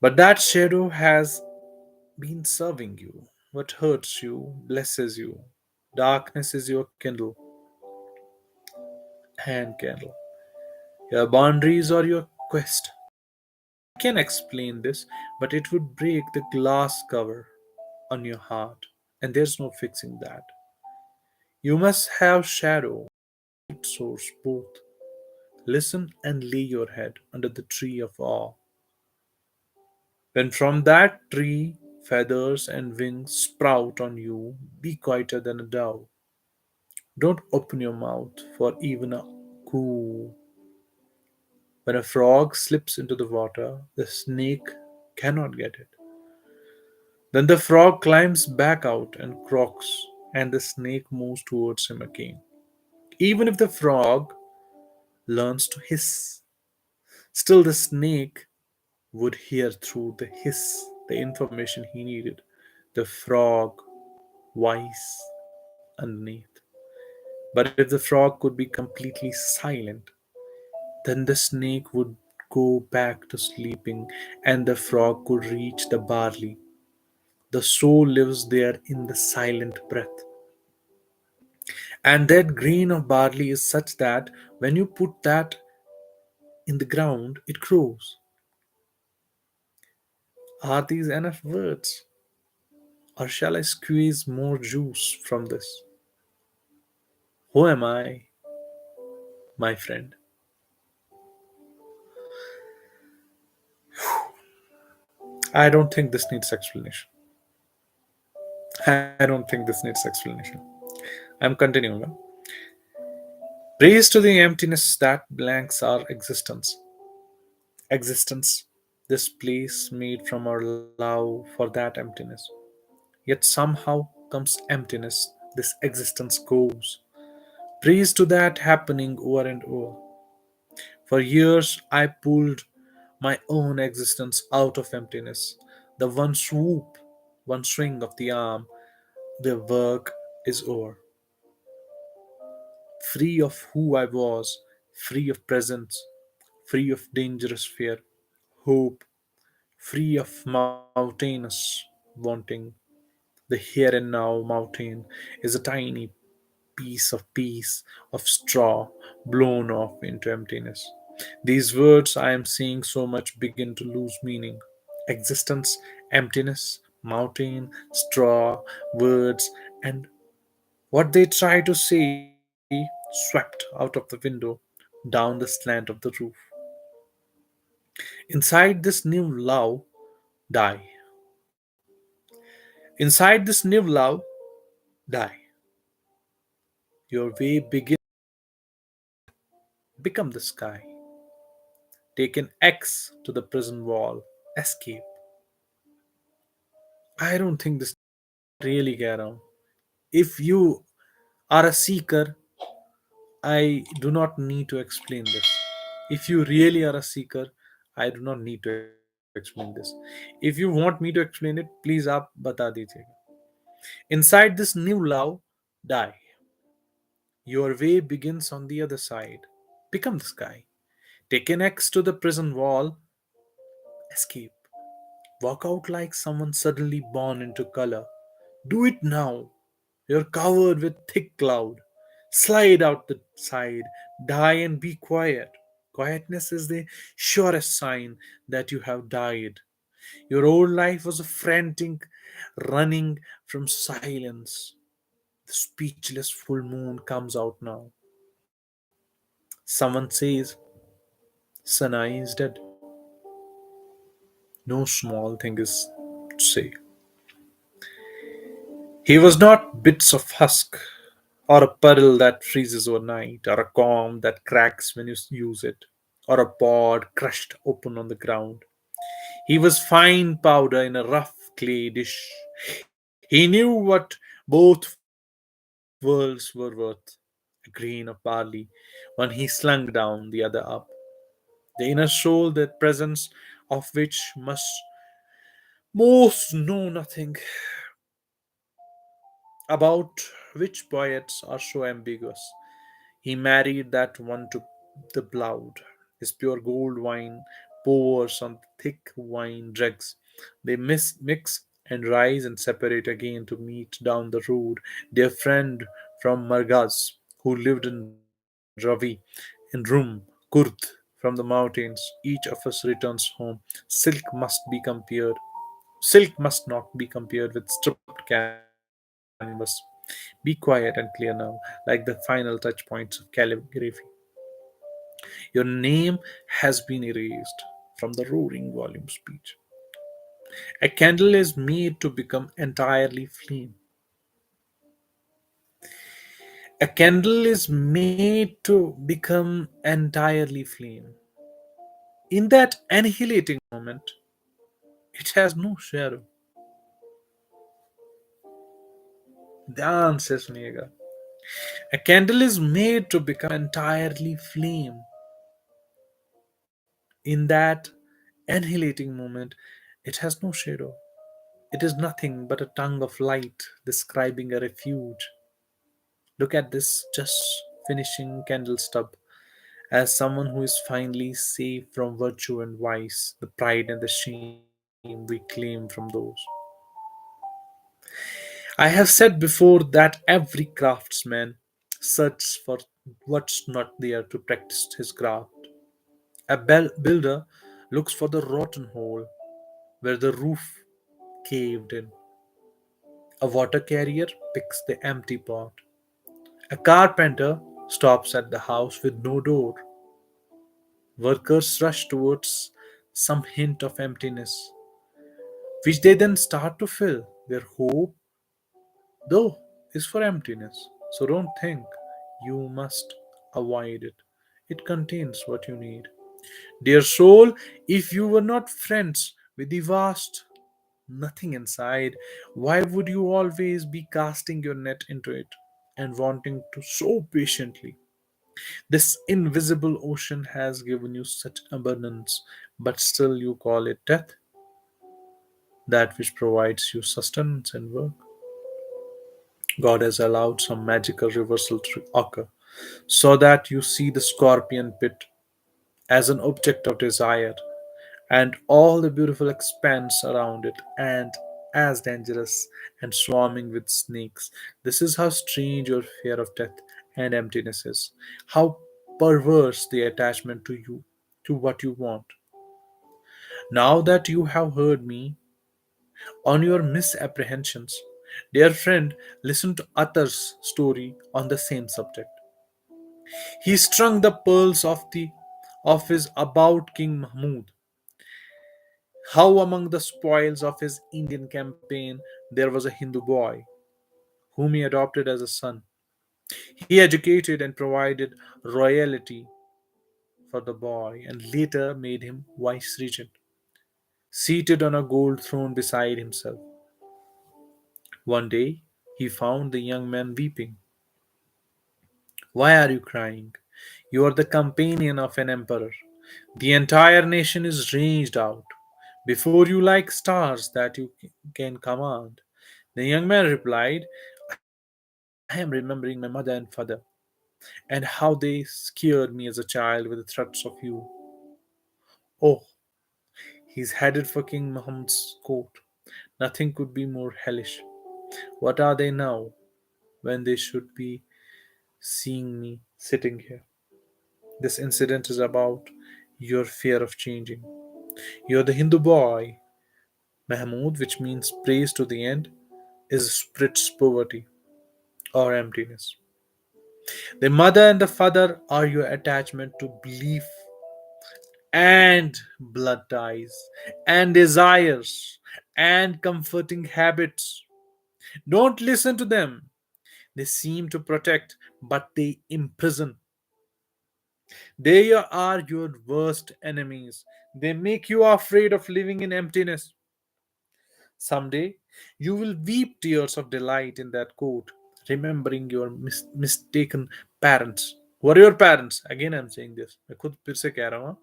But that shadow has been serving you. What hurts you blesses you. Darkness is your kindle, hand candle. Your boundaries or your quest. I can explain this, but it would break the glass cover on your heart, and there's no fixing that. You must have shadow, light source both. Listen and lay your head under the tree of awe. When from that tree feathers and wings sprout on you, be quieter than a dove. Don't open your mouth for even a coo. When a frog slips into the water, the snake cannot get it. Then the frog climbs back out and croaks, and the snake moves towards him again. Even if the frog learns to hiss, still the snake would hear through the hiss the information he needed. The frog voice underneath. But if the frog could be completely silent, then the snake would go back to sleeping and the frog could reach the barley. The soul lives there in the silent breath. And that grain of barley is such that when you put that in the ground, it grows. Are these enough words? Or shall I squeeze more juice from this? Who am I, my friend? I don't think this needs explanation. I don't think this needs explanation. I'm continuing. Praise to the emptiness that blanks our existence. Existence, this place made from our love for that emptiness. Yet somehow comes emptiness, this existence goes. Praise to that happening over and over. For years I pulled my own existence out of emptiness. The one swoop, one swing of the arm, the work is over. Free of who I was, free of presence, free of dangerous fear, hope, free of mountainous wanting. The here and now mountain is a tiny piece of straw blown off into emptiness. These words I am seeing so much begin to lose meaning. Existence, emptiness, mountain, straw, words, and what they try to say swept out of the window, down the slant of the roof. Inside this new love, die. Inside this new love, die. Your way begins, become the sky. Take an X to the prison wall, escape. I don't think this really get on. If you are a seeker, I do not need to explain this. If you really are a seeker, I do not need to explain this. If you want me to explain it, please आप बता दीजिएगा. Inside this new love, die. Your way begins on the other side. Become the sky. Take an axe to the prison wall. Escape. Walk out like someone suddenly born into color. Do it now. You're covered with thick cloud. Slide out the side. Die and be quiet. Quietness is the surest sign that you have died. Your old life was a frantic running from silence. The speechless full moon comes out now. Someone says, Sanai is dead. No small thing is to say. He was not bits of husk, or a puddle that freezes overnight, or a comb that cracks when you use it, or a pod crushed open on the ground. He was fine powder in a rough clay dish. He knew what both worlds were worth, a grain of barley, one he slung down, the other up. The inner soul, the presence of which must most know nothing, about which poets are so ambiguous. He married that one to the blood. His pure gold wine pours on thick wine dregs. They mix and rise and separate again to meet down the road. Dear friend from Margaz, who lived in Ravi, in Rum, Kurd, from the mountains, each of us returns home. Silk must not be compared with stripped canvas. Be quiet and clear now, like the final touch points of calligraphy. Your name has been erased from the roaring volume speech. A candle is made to become entirely flame. A candle is made to become entirely flame. In that annihilating moment, it has no shadow. ध्यान से सुनिएगा. A candle is made to become entirely flame. In that annihilating moment, it has no shadow. It is nothing but a tongue of light describing a refuge. Look at this just finishing candle stub as someone who is finally safe from virtue and vice, the pride and the shame we claim from those. I have said before that every craftsman searches for what's not there to practice his craft. A builder looks for the rotten hole where the roof caved in. A water carrier picks the empty pot. A carpenter stops at the house with no door. Workers rush towards some hint of emptiness, which they then start to fill. Their hope, though, is for emptiness. So don't think you must avoid it. It contains what you need. Dear soul, if you were not friends with the vast nothing inside, why would you always be casting your net into it and wanting to so patiently? This invisible ocean has given you such abundance, but still you call it death, that which provides you sustenance and work. God has allowed some magical reversal to occur, so that you see the scorpion pit as an object of desire, and all the beautiful expanse around it, and as dangerous and swarming with snakes. This is how strange your fear of death and emptiness is, how perverse the attachment to you, to what you want. Now that you have heard me on your misapprehensions, dear friend, listen to Athar's story on the same subject. He strung the pearls of his about King Mahmud, how among the spoils of his Indian campaign there was a Hindu boy whom he adopted as a son. He educated and provided royalty for the boy and later made him vice regent, seated on a gold throne beside himself. One day he found the young man weeping. Why are you crying? You are the companion of an emperor. The entire nation is ranged out before you like stars that you can command. The young man replied, I am remembering my mother and father. and how they scared me as a child with the threats of you. Oh, he's headed for King Muhammad's court. Nothing could be more hellish. What are they now when they should be seeing me sitting here? This incident is about your fear of changing. You're the Hindu boy, Mahmud, which means praise to the end, is spirit's poverty or emptiness. The mother and the father are your attachment to belief and blood ties and desires and comforting habits. Don't listen to them. They seem to protect, but they imprison. They are your worst enemies. They make you afraid of living in emptiness. Someday, you will weep tears of delight in that court, remembering your mistaken parents. Who are your parents? Again, I'm saying this. मैं खुद फिर से कह रहा हूँ.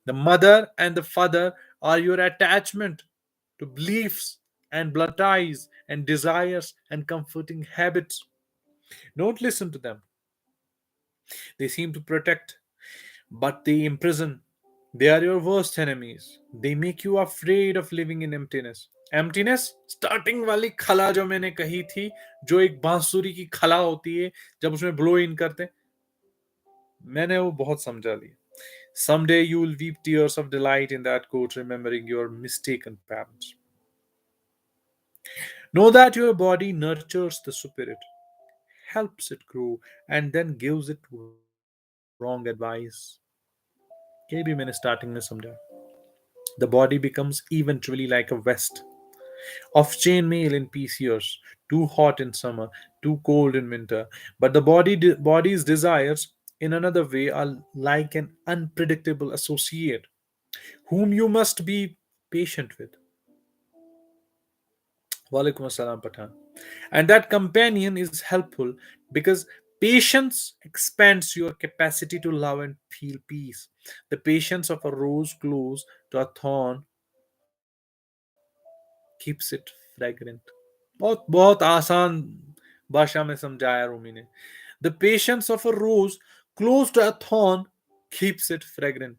The mother and the father are your attachment to beliefs and blood ties and desires and comforting habits. Don't listen to them. They seem to protect, but they imprison. They are your worst enemies. They make you afraid of living in emptiness. Emptiness starting वाली खला जो मैंने कही थी, जो एक बांसुरी की खला होती है जब उसमें ब्लो इन करते हैं, मैंने वो बहुत समझा लिया. Someday you will weep tears of delight in that court, remembering your mistaken parents. Know that your body nurtures the spirit, helps it grow, and then gives it wrong advice. ये भी मैंने स्टार्टिंग में समझा. The body becomes eventually like a vest of chainmail in peace years, too hot in summer, too cold in winter. But the body's desires, in another way, are like an unpredictable associate whom you must be patient with. Walaikum assalam, Pathan. And that companion is helpful because patience expands your capacity to love and feel peace. The patience of a rose close to a thorn keeps it fragrant. बहुत बहुत आसान भाषा में समझाया रूमी ने. The patience of a rose close to a thorn keeps it fragrant.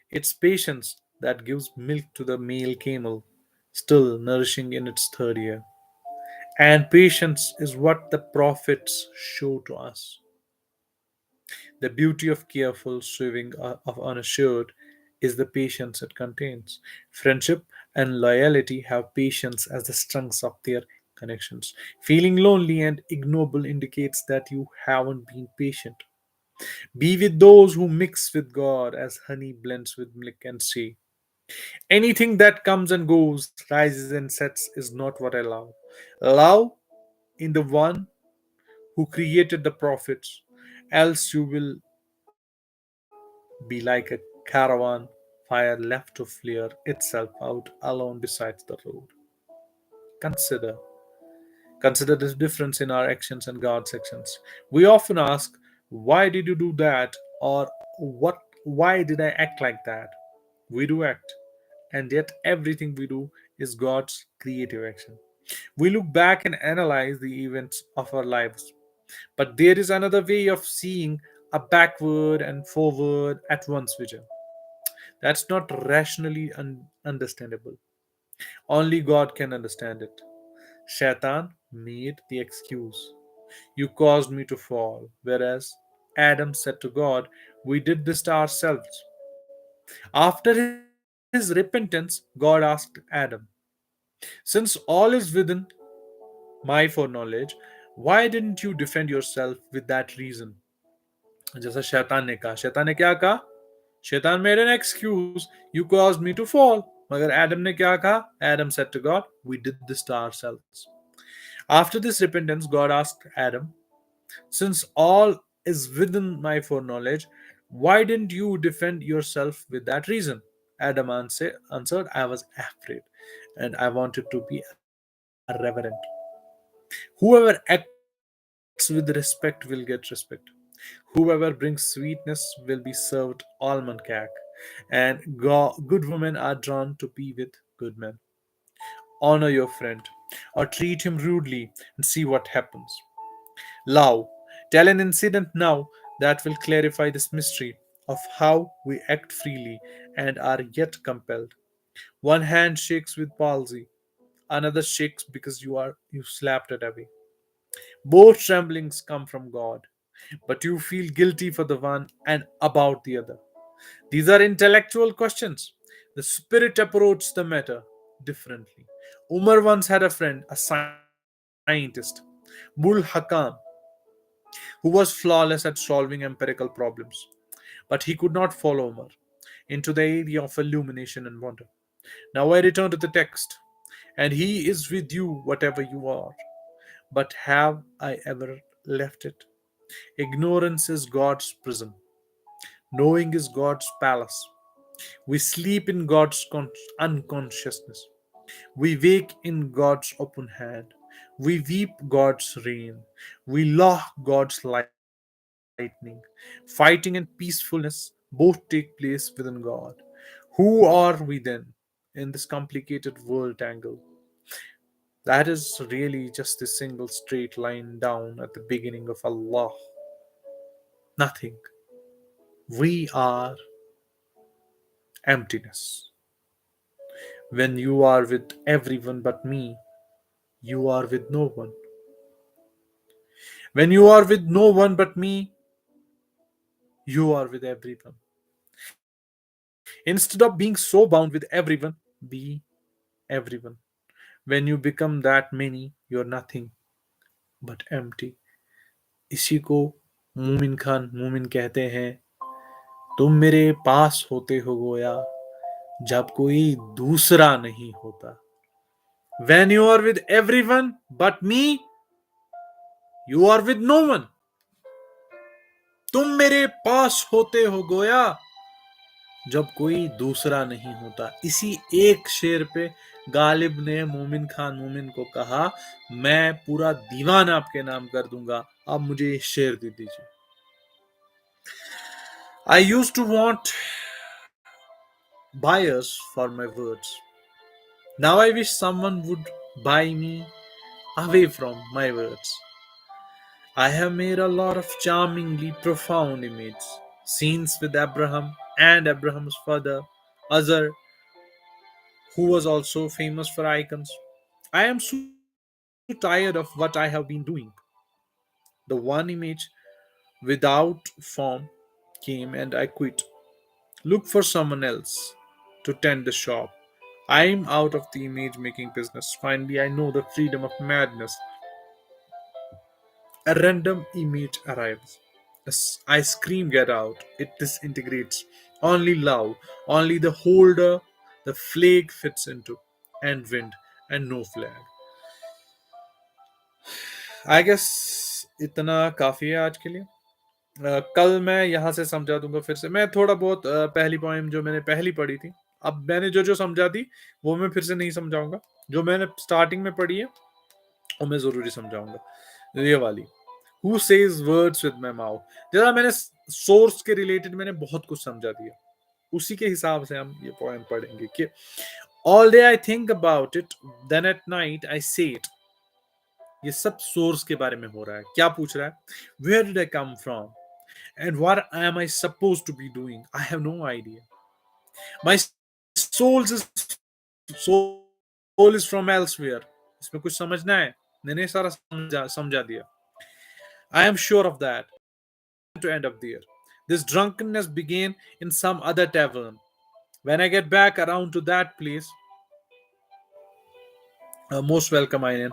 It's patience that gives milk to the male camel, still nourishing in its third year. And patience is what the prophets show to us. The beauty of careful swimming of unassured is the patience it contains. Friendship and loyalty have patience as the strengths of their connections. Feeling lonely and ignoble indicates that you haven't been patient. Be with those who mix with God as honey blends with milk and say, anything that comes and goes, rises and sets is not what I love. Love in the one who created the prophets, else you will be like a caravan fire left to flare itself out alone beside the road. Consider. Consider this difference in our actions and God's actions. We often ask, why did you do that? Or why did I act like that? We do act. And yet everything we do is God's creative action. We look back and analyze the events of our lives. But there is another way of seeing a backward and forward at once vision. That's not rationally understandable. Only God can understand it. Shaitan made the excuse. You caused me to fall. Whereas Adam said to God, we did this to ourselves. After his repentance, God asked Adam, since all is within my foreknowledge, why didn't you defend yourself with that reason? जैसा शैतान ने कहा, शैतान ने क्या कहा? शैतान made an excuse, you caused me to fall. मगर Adam ने क्या कहा? Adam said to God, we did this to ourselves. After this repentance, God asked Adam, since all is within my foreknowledge, why didn't you defend yourself with that reason? Adam answered, I was afraid and I wanted to be a reverent. Whoever acts with respect will get respect. Whoever brings sweetness will be served almond cake. And good women are drawn to be with good men. Honor your friend or treat him rudely and see what happens. Love. Tell an incident now that will clarify this mystery of how we act freely and are yet compelled. One hand shakes with palsy, another shakes because you slapped it away. Both tremblings come from God, but you feel guilty for the one and about the other. These are intellectual questions. The spirit approaches the matter differently. Umar once had a friend, a scientist, Bull Hakam, who was flawless at solving empirical problems. But he could not follow Umar into the area of illumination and wonder. Now I return to the text, and he is with you whatever you are. But have I ever left it? Ignorance is God's prison, knowing is God's palace. We sleep in God's unconsciousness. We wake in God's open hand. We weep God's rain. We laugh God's lightning. Fighting and peacefulness both take place within God. Who are we then in this complicated world tangle? That is really just a single straight line down at the beginning of Allah. Nothing. We are emptiness. When you are with everyone but me, you are with no one. When you are with no one but me, you are with everyone. Instead of being so bound with everyone, be everyone. When you become that many, you're nothing but empty. इसी को मोमिन खान मोमिन कहते हैं, तुम मेरे पास होते हो गोया जब कोई दूसरा नहीं होता. When you are with everyone but me, you are with no one. तुम मेरे पास होते हो गोया जब कोई दूसरा नहीं होता. इसी एक शेर पे गालिब ने मोमिन खान मोमिन को कहा, मैं पूरा दीवान आपके नाम कर दूंगा, अब मुझे ये शेर दे दीजिए. I used to want buyers for my words. Now I wish someone would buy me away from my words. I have made a lot of charmingly profound images, scenes with Abraham and Abraham's father, Azar, who was also famous for icons. I am so tired of what I have been doing. The one image without form came and I quit. Look for someone else to tend the shop. I'm out of the image making business. Finally, I know the freedom of madness. A random image arrives. I scream, get out. It disintegrates. Only love, only the holder the flag fits into, and wind, and no flag. I guess इतना काफ़ी है आज के लिए. कल मैं यहाँ से समझा दूंगा फिर से. मैं थोड़ा बहुत पहली पोएम जो मैंने पहली पढ़ी थी, अब मैंने जो जो समझा दी वो मैं फिर से नहीं समझाऊंगा. जो मैंने स्टार्टिंग में पढ़ी है वो मैं ज़रूरी समझाऊंगा. ये वाली Who says words with my mouth. जरा मैंने सोर्स के रिलेटेड मैंने बहुत कुछ समझा दिया, उसी के हिसाब से हम ये पोएम पढ़ेंगे कि all day I think about it, then at night I say it. ये सब सोर्स के बारे में हो रहा है. क्या पूछ रहा है? Where did I come from? And what am I supposed to be doing? I have no idea. My soul is from elsewhere. इसमें कुछ समझना है? मैंने सारा समझा दिया. I am sure of that. To end up there. This drunkenness began in some other tavern. When I get back around to that place, most welcome Ainen.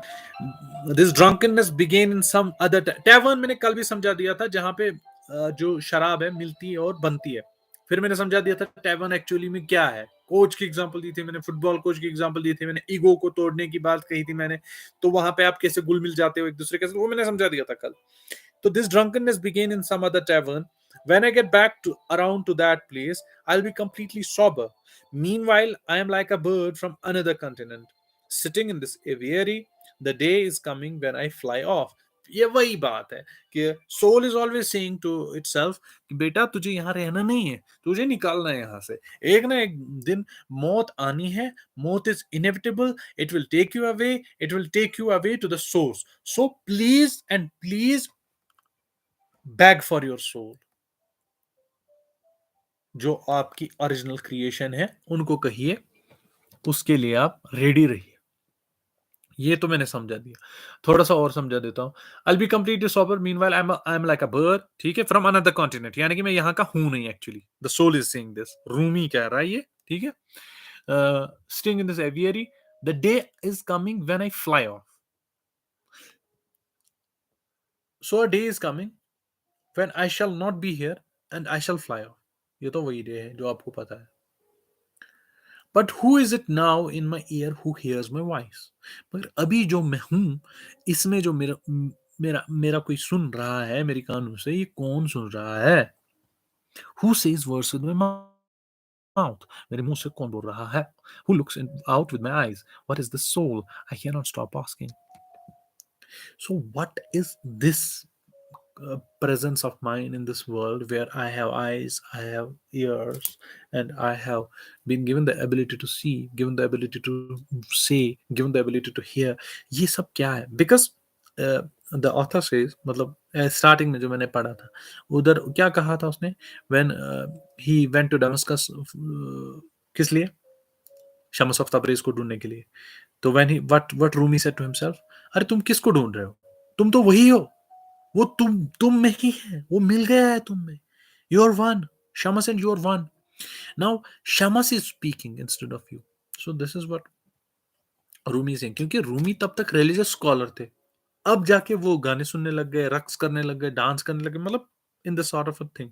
This drunkenness began in some other tavern. मैंने कल भी समझा दिया था जहां पे जो शराब है मिलती है और बनती है. फिर मैंने समझा दिया था टैवर्न एक्चुअली में क्या है. कोच की एग्जांपल दी थी मैंने, फुटबॉल कोच की एग्जांपल दी थी मैंने, ईगो को तोड़ने की बात कही थी मैंने. तो वहां पे आप कैसे घुल मिल जाते हो एक दूसरे के साथ, वो मैंने समझा दिया था कल. So this drunkenness began in some other tavern. When I get back to around to that place, I'll be completely sober. Meanwhile, I am like a bird from another continent, sitting in this aviary. The day is coming when I fly off. ये वही बात है कि soul is always saying to itself कि बेटा तुझे यहाँ रहना नहीं है, तुझे निकालना है यहाँ से. एक ना एक दिन मौत आनी है. मौत is inevitable. It will take you away. It will take you away to the source. So please and please beg for your soul, जो आपकी ओरिजिनल क्रिएशन है उनको कहिए, उसके लिए आप रेडी रहिए। ये तो मैंने समझा दिया, थोड़ा सा और समझा देता हूँ। I be completely sober meanwhile I am like a bird, ठीक है, फ्रॉम अनदर कॉन्टिनेंट, यानी कि मैं यहाँ का हूं नहीं actually, the soul is saying this, Rumi कह रहा है ये, ठीक है। Sitting in this aviary, the day is coming when I fly off, so a day is coming when I shall not be here and I shall fly off. ये तो वही day है जो आपको पता है। But who is it now in my ear who hears my voice, मगर अभी जो मैं हूं, इसमें जो मेरा मेरा मेरा कोई सुन रहा है मेरी कानों से, ये कौन सुन रहा है? Who says words with my mouth, मेरे मुंह से कौन बोल रहा है? Who looks in out with my eyes, what is the soul, I can not stop asking. So what is this presence of mind in this world where I have eyes, I have ears, and I have been given the ability to see, given the ability to say, given the ability to hear. ये सब क्या है? Because the author says, मतलब starting में जो मैंने पढ़ा था, उधर क्या कहा था उसने? When he went to Damascus, किस लिए? शमस ऑफ तबरेज को ढूंढने के लिए। तो when he what Rumi said to himself, अरे तुम किसको ढूंढ रहे हो? तुम तो वही हो, वो तुम में ही है, वो मिल गया है तुम में। You are one, Shams, and you are one. Now Shams is speaking instead of you. So this is what Rumi sings, क्योंकि रूमी तब तक रिलीजियस स्कॉलर थे, अब जाके वो गाने सुनने लग गए, रक्स करने लग गए, डांस करने लगे, मतलब in the sort of a thing.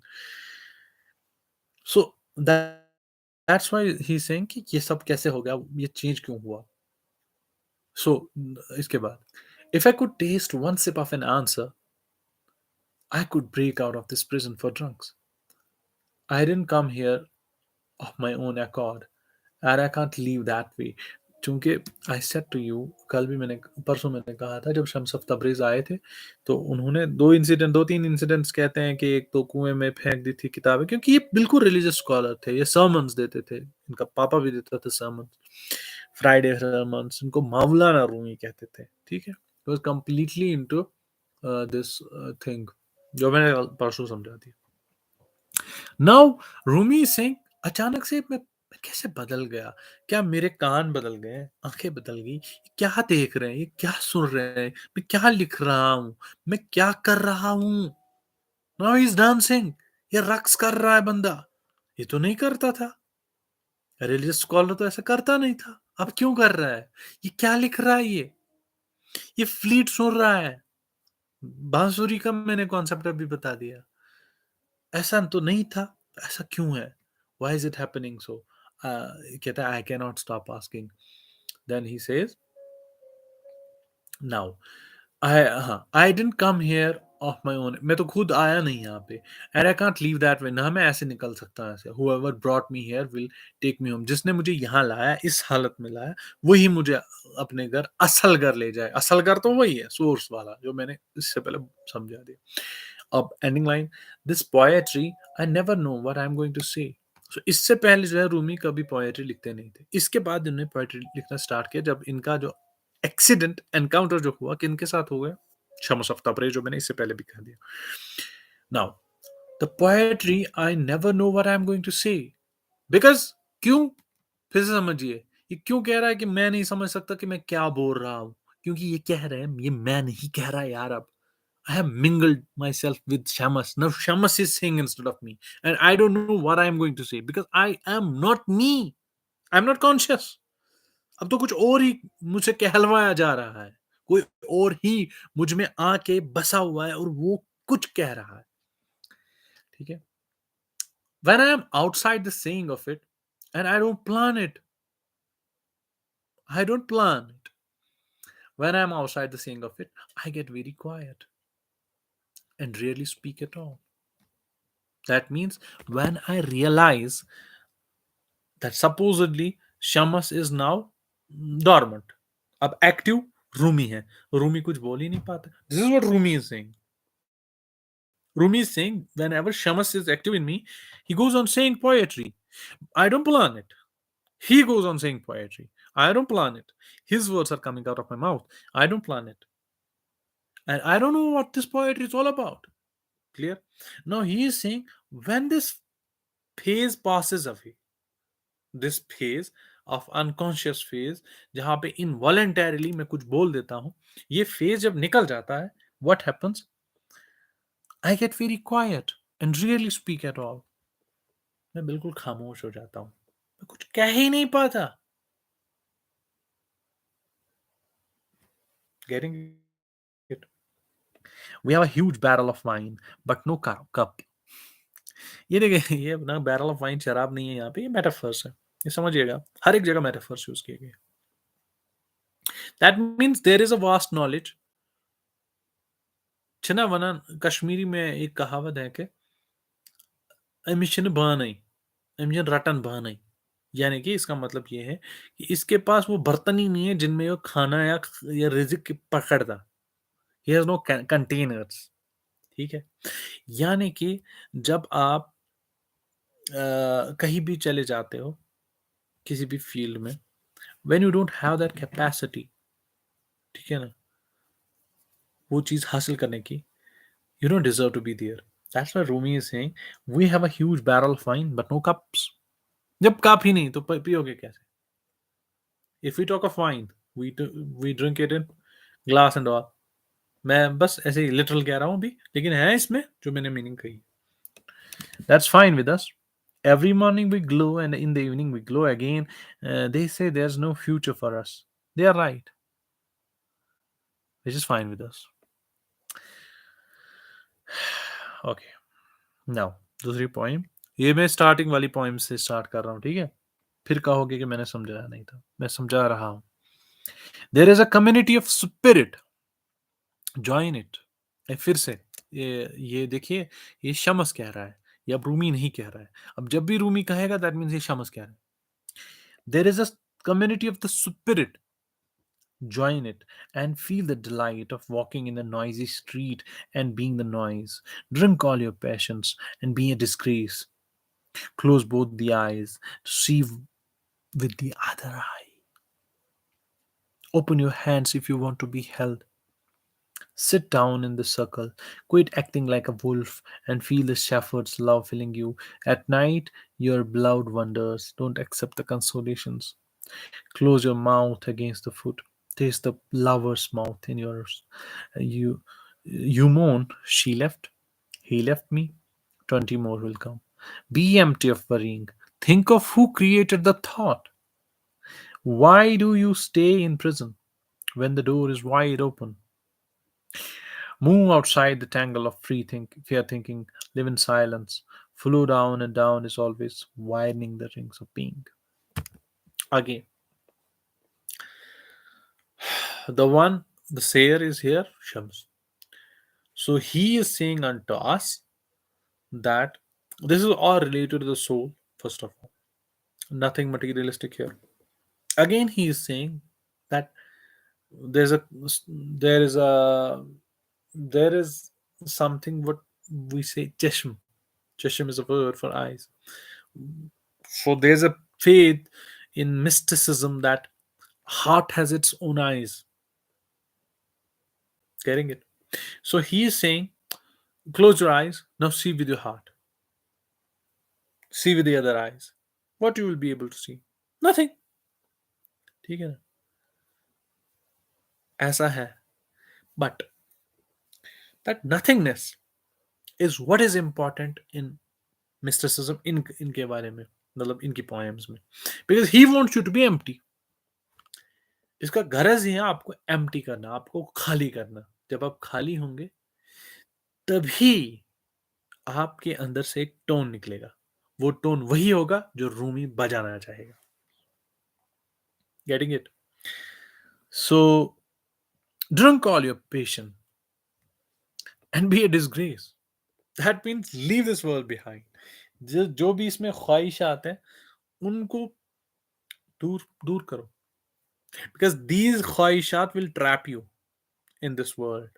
So that's why he saying कि ये सब कैसे हो गया, ये चेंज क्यों हुआ। सो इसके बाद, if I could taste one sip of an answer, I could break out of this prison for drunks. I didn't come here of my own accord, and I can't leave that way। क्योंकि I said to you, कल भी मैंने, परसों मैंने कहा था, जब Shams of Tabrez आए थे तो उन्होंने दो तीन इंसिडेंट्स कहते हैं कि एक तो कुएं में फेंक दी थी किताबें, क्योंकि ये बिल्कुल रिलीजियस स्कॉलर थे, ये सर्मन्स देते थे, इनका पापा भी देता था सर्मन्स, फ्राइडे सर्मन्स, इनको मौलाना रूमी कहते थे, ठीक है। Was completely into this thing, जो मैंने परसों समझा दी। नाउ रूमी सिंह, अचानक से मैं कैसे बदल गया? क्या मेरे कान बदल गए, आंखें बदल गई? ये क्या देख रहे हैं, ये क्या सुन रहे हैं, मैं क्या लिख रहा हूं, मैं क्या कर रहा हूं? नाउ ही इज डांसिंग, ये रक्स कर रहा है बंदा, ये तो नहीं करता था, रिलीजियस स्कॉलर तो ऐसा करता नहीं था, अब क्यों कर रहा है? ये क्या लिख रहा है? ये फ्लीट सुन रहा है, बांसुरी का मैंने कॉन्सेप्ट अभी बता दिया, ऐसा तो नहीं था, ऐसा क्यों है? Why is it happening so? कहता है I can not stop asking. Then he says, now I didn't come here of my own, मैं तो खुद आया नहीं यहाँ पे, and I can't leave that way, ना मैं ऐसे निकल सकता, ऐसे whoever brought me here will take me home, जिसने मुझे यहाँ लाया, इस हालत में लाया, वही मुझे अपने घर, असल घर ले जाए। असल घर तो वही है, सोर्स वाला, जो मैंने इससे पहले समझा दिया। अब ending line, this poetry I never know what I am going to say. सो इससे पहले जो है रूमी कभी पोएट्री लिखते नहीं थे, इसके बाद इन्होंने पोएट्री लिखना स्टार्ट किया, जब इनका जो एक्सीडेंट एनकाउंटर जो हुआ, किनके साथ हो गया? शमस ऑफ तबरेज, जो मैंने इससे पहले भी कह दिया। Now the poetry I never know what I am going to say, because, क्यों? फिर से समझिए, ये क्यों कह रहा है कि मैं नहीं समझ सकता कि मैं क्या बोल रहा हूं? क्योंकि ये कह रहे हैं, ये मैं नहीं कह रहा यार, अब I have mingled myself with Shamas. Now Shamas is saying instead of me. And I don't know what I am going to say because I am not me. I'm not conscious. अब तो कुछ और ही मुझे कहलवाया जा रहा है, कोई और ही मुझ में आके बसा हुआ है और वो कुछ कह रहा है, ठीक है। When I am outside the saying of it and I don't plan it. When I am outside the saying of it, I get very quiet and rarely speak at all. That means when I realize that supposedly Shamas is now dormant, अब active Rumi है, रूमी कुछ बोल ही नहीं पाता। This is what Rumi is saying. Rumi is saying whenever Shamas is active in me, he goes on saying poetry. I don't plan it. He goes on saying poetry. I don't plan it. His words are coming out of my mouth. I don't plan it. And I don't know what this poetry is all about. Clear? Now he is saying when this phase passes away, this phase of unconscious phase, जहां पे involuntarily मैं कुछ बोल देता हूं, ये phase जब निकल जाता है, what happens? I get very quiet and rarely speak at all. मैं बिल्कुल खामोश हो जाता हूं, मैं कुछ कह ही नहीं पाता. Getting it? We have a huge barrel of wine, but no cup. ये देखिए, ये ना बैरल ऑफ वाइन शराब नहीं है, यहाँ पे ये मेटाफर्स है, ये समझिएगा, हर एक जगह मेटाफर्स यूज किए गए. That means there is a vast knowledge. छिना वना कश्मीरी में एक कहावत है कि अमिशन बानई, अमिशन रटन बानई, यानी कि इसका मतलब ये है कि इसके पास वो बर्तन ही नहीं है जिनमें वो खाना या रिजिक पकड़ता. He has no containers. ठीक है, यानी कि जब आप कहीं भी चले जाते हो किसी भी फील्ड में, when you don't have that capacity, ठीक है ना, वो चीज हासिल करने की, you don't deserve to be there. That's why Rumi is saying we have a huge barrel of wine but no cups. जब कप ही नहीं तो पियोगे कैसे? If we talk of wine, we drink it in glass and all. मैं बस ऐसे ही literal कह रहा हूँ अभी, लेकिन है इसमें जो मैंने मीनिंग कही. That's fine with us. Every morning we glow and in the evening we glow again. They say there's no future for us. They are right, which is fine with us. Okay. Now, दूसरी poem, ये मैं starting वाली poem से start कर रहा हूँ, ठीक है? फिर कहोगे कि मैंने समझाया नहीं था, मैं समझा रहा हूँ. There is a community of spirit, join it. फिर से ये देखिए, ये शमस कह रहा है, या रूमी नहीं कह रहा है. अब जब भी रूमी कहेगा दैट मीन्स ये शमस कह रहा है. There is a community of the spirit, join it and feel the delight of walking in the noisy street and being the noise. Drink all your passions and be a disgrace. Close both the eyes to see with the other eye. Open your hands if you want to be held. Sit down in the circle. Quit acting like a wolf and feel the shepherd's love filling you. At night, your beloved wanders. Don't accept the consolations. Close your mouth against the foot. Taste the lover's mouth in yours. You, you moan, she left, he left me. 20 more will come. Be empty of worrying. Think of who created the thought. Why do you stay in prison when the door is wide open? Move outside the tangle of fear thinking. Live in silence. Flow down and down is always widening the rings of being. Again, the sayer is here, Shams. So he is saying unto us that this is all related to the soul, first of all. Nothing materialistic here. Again, he is saying that there's a there is a there is something what we say cheshm. Cheshm is a word for eyes. So there's a faith in mysticism that heart has its own eyes. Getting it? So he is saying, close your eyes, now see with your heart. See with the other eyes. What you will be able to see? Nothing. ठीक है ना? ऐसा है. But that nothingness is what is important in mysticism, इनके बारे में, मतलब इनकी poems में. Because he wants you to be empty. इसका गरज ही है आपको empty करना, आपको खाली करना. जब आप खाली होंगे तभी आपके अंदर से एक टोन निकलेगा. वो टोन वही होगा जो रूमी बजाना चाहेगा. Getting it? So drink all your patience and be a disgrace. That means leave this world behind. जो भी इसमें ख्वाहिशात हैं उनको दूर दूर करो. Because these ख्वाहिशात will trap you in this world.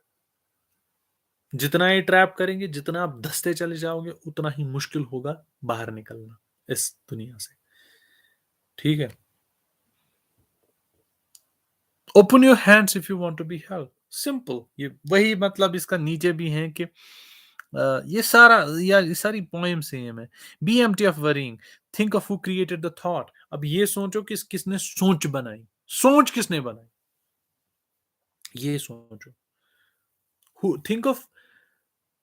जितना ये ट्रैप करेंगे, जितना आप धसते चले जाओगे, उतना ही मुश्किल होगा बाहर निकलना इस दुनिया से. ठीक है? Open your hands if you want to be help. Simple. ये वही मतलब इसका नीचे भी है कि ये सारा यार ये सारी पोएम सेम है। Be empty of worrying, think of who created the thought. अब ये सोचो किसने सोच बनाई, सोच किसने बनाई, ये सोचो। Who think of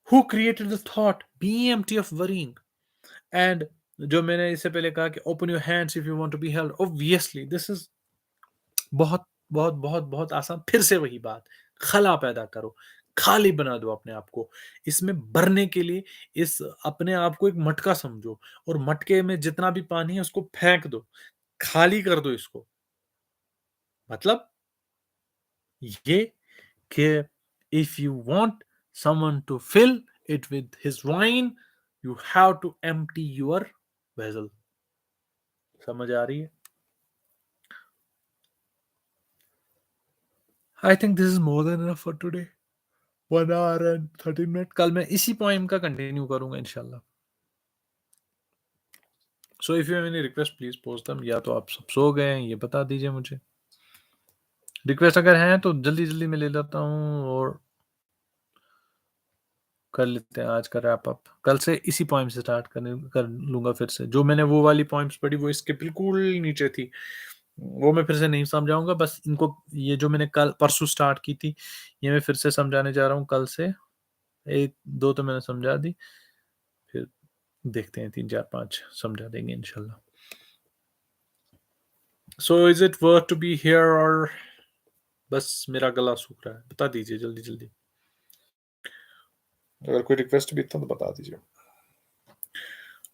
who created the thought, be empty of worrying. And जो मैंने इससे पहले कहा कि open your hands if you want to be held, obviously this is बहुत बहुत बहुत बहुत आसान। फिर से वही बात, खला पैदा करो, खाली बना दो अपने आप को। इसमें भरने के लिए इस अपने आप को एक मटका समझो, और मटके में जितना भी पानी है उसको फेंक दो, खाली कर दो इसको। मतलब ये कि if you want someone to fill it with his wine, you have to empty your vessel. समझ आ रही है? I think this is more than enough for today. 1 hour and 13 minutes। कल मैं इसी पोइम का कंटिन्यू करूंगा इंशाल्लाह। So if you have any request please post them. या तो आप सब सो गए हैं, ये बता दीजिए मुझे। रिक्वेस्ट अगर है तो जल्दी जल्दी मैं ले लेता हूँ और कर लेते हैं आज का रैप अप। कल से इसी पोइम से स्टार्ट कर लूंगा फिर से। जो मैंने वो वाली पोइम्स पढ़ी वो इसके बिल्कुल नीचे थी, वो मैं फिर से नहीं समझाऊंगा। बस इनको, ये जो मैंने कल परसों स्टार्ट की थी, ये मैं फिर से समझाने जा रहा हूँ कल से। एक दो तो मैंने समझा दी, फिर देखते हैं 3 4 5 समझा देंगे इंशाल्लाह। So is it worth to be here, और बस मेरा गला सूख रहा है? बता दीजिए जल्दी जल्दी। अगर कोई रिक्वेस्ट भी था तो बता दीजिए।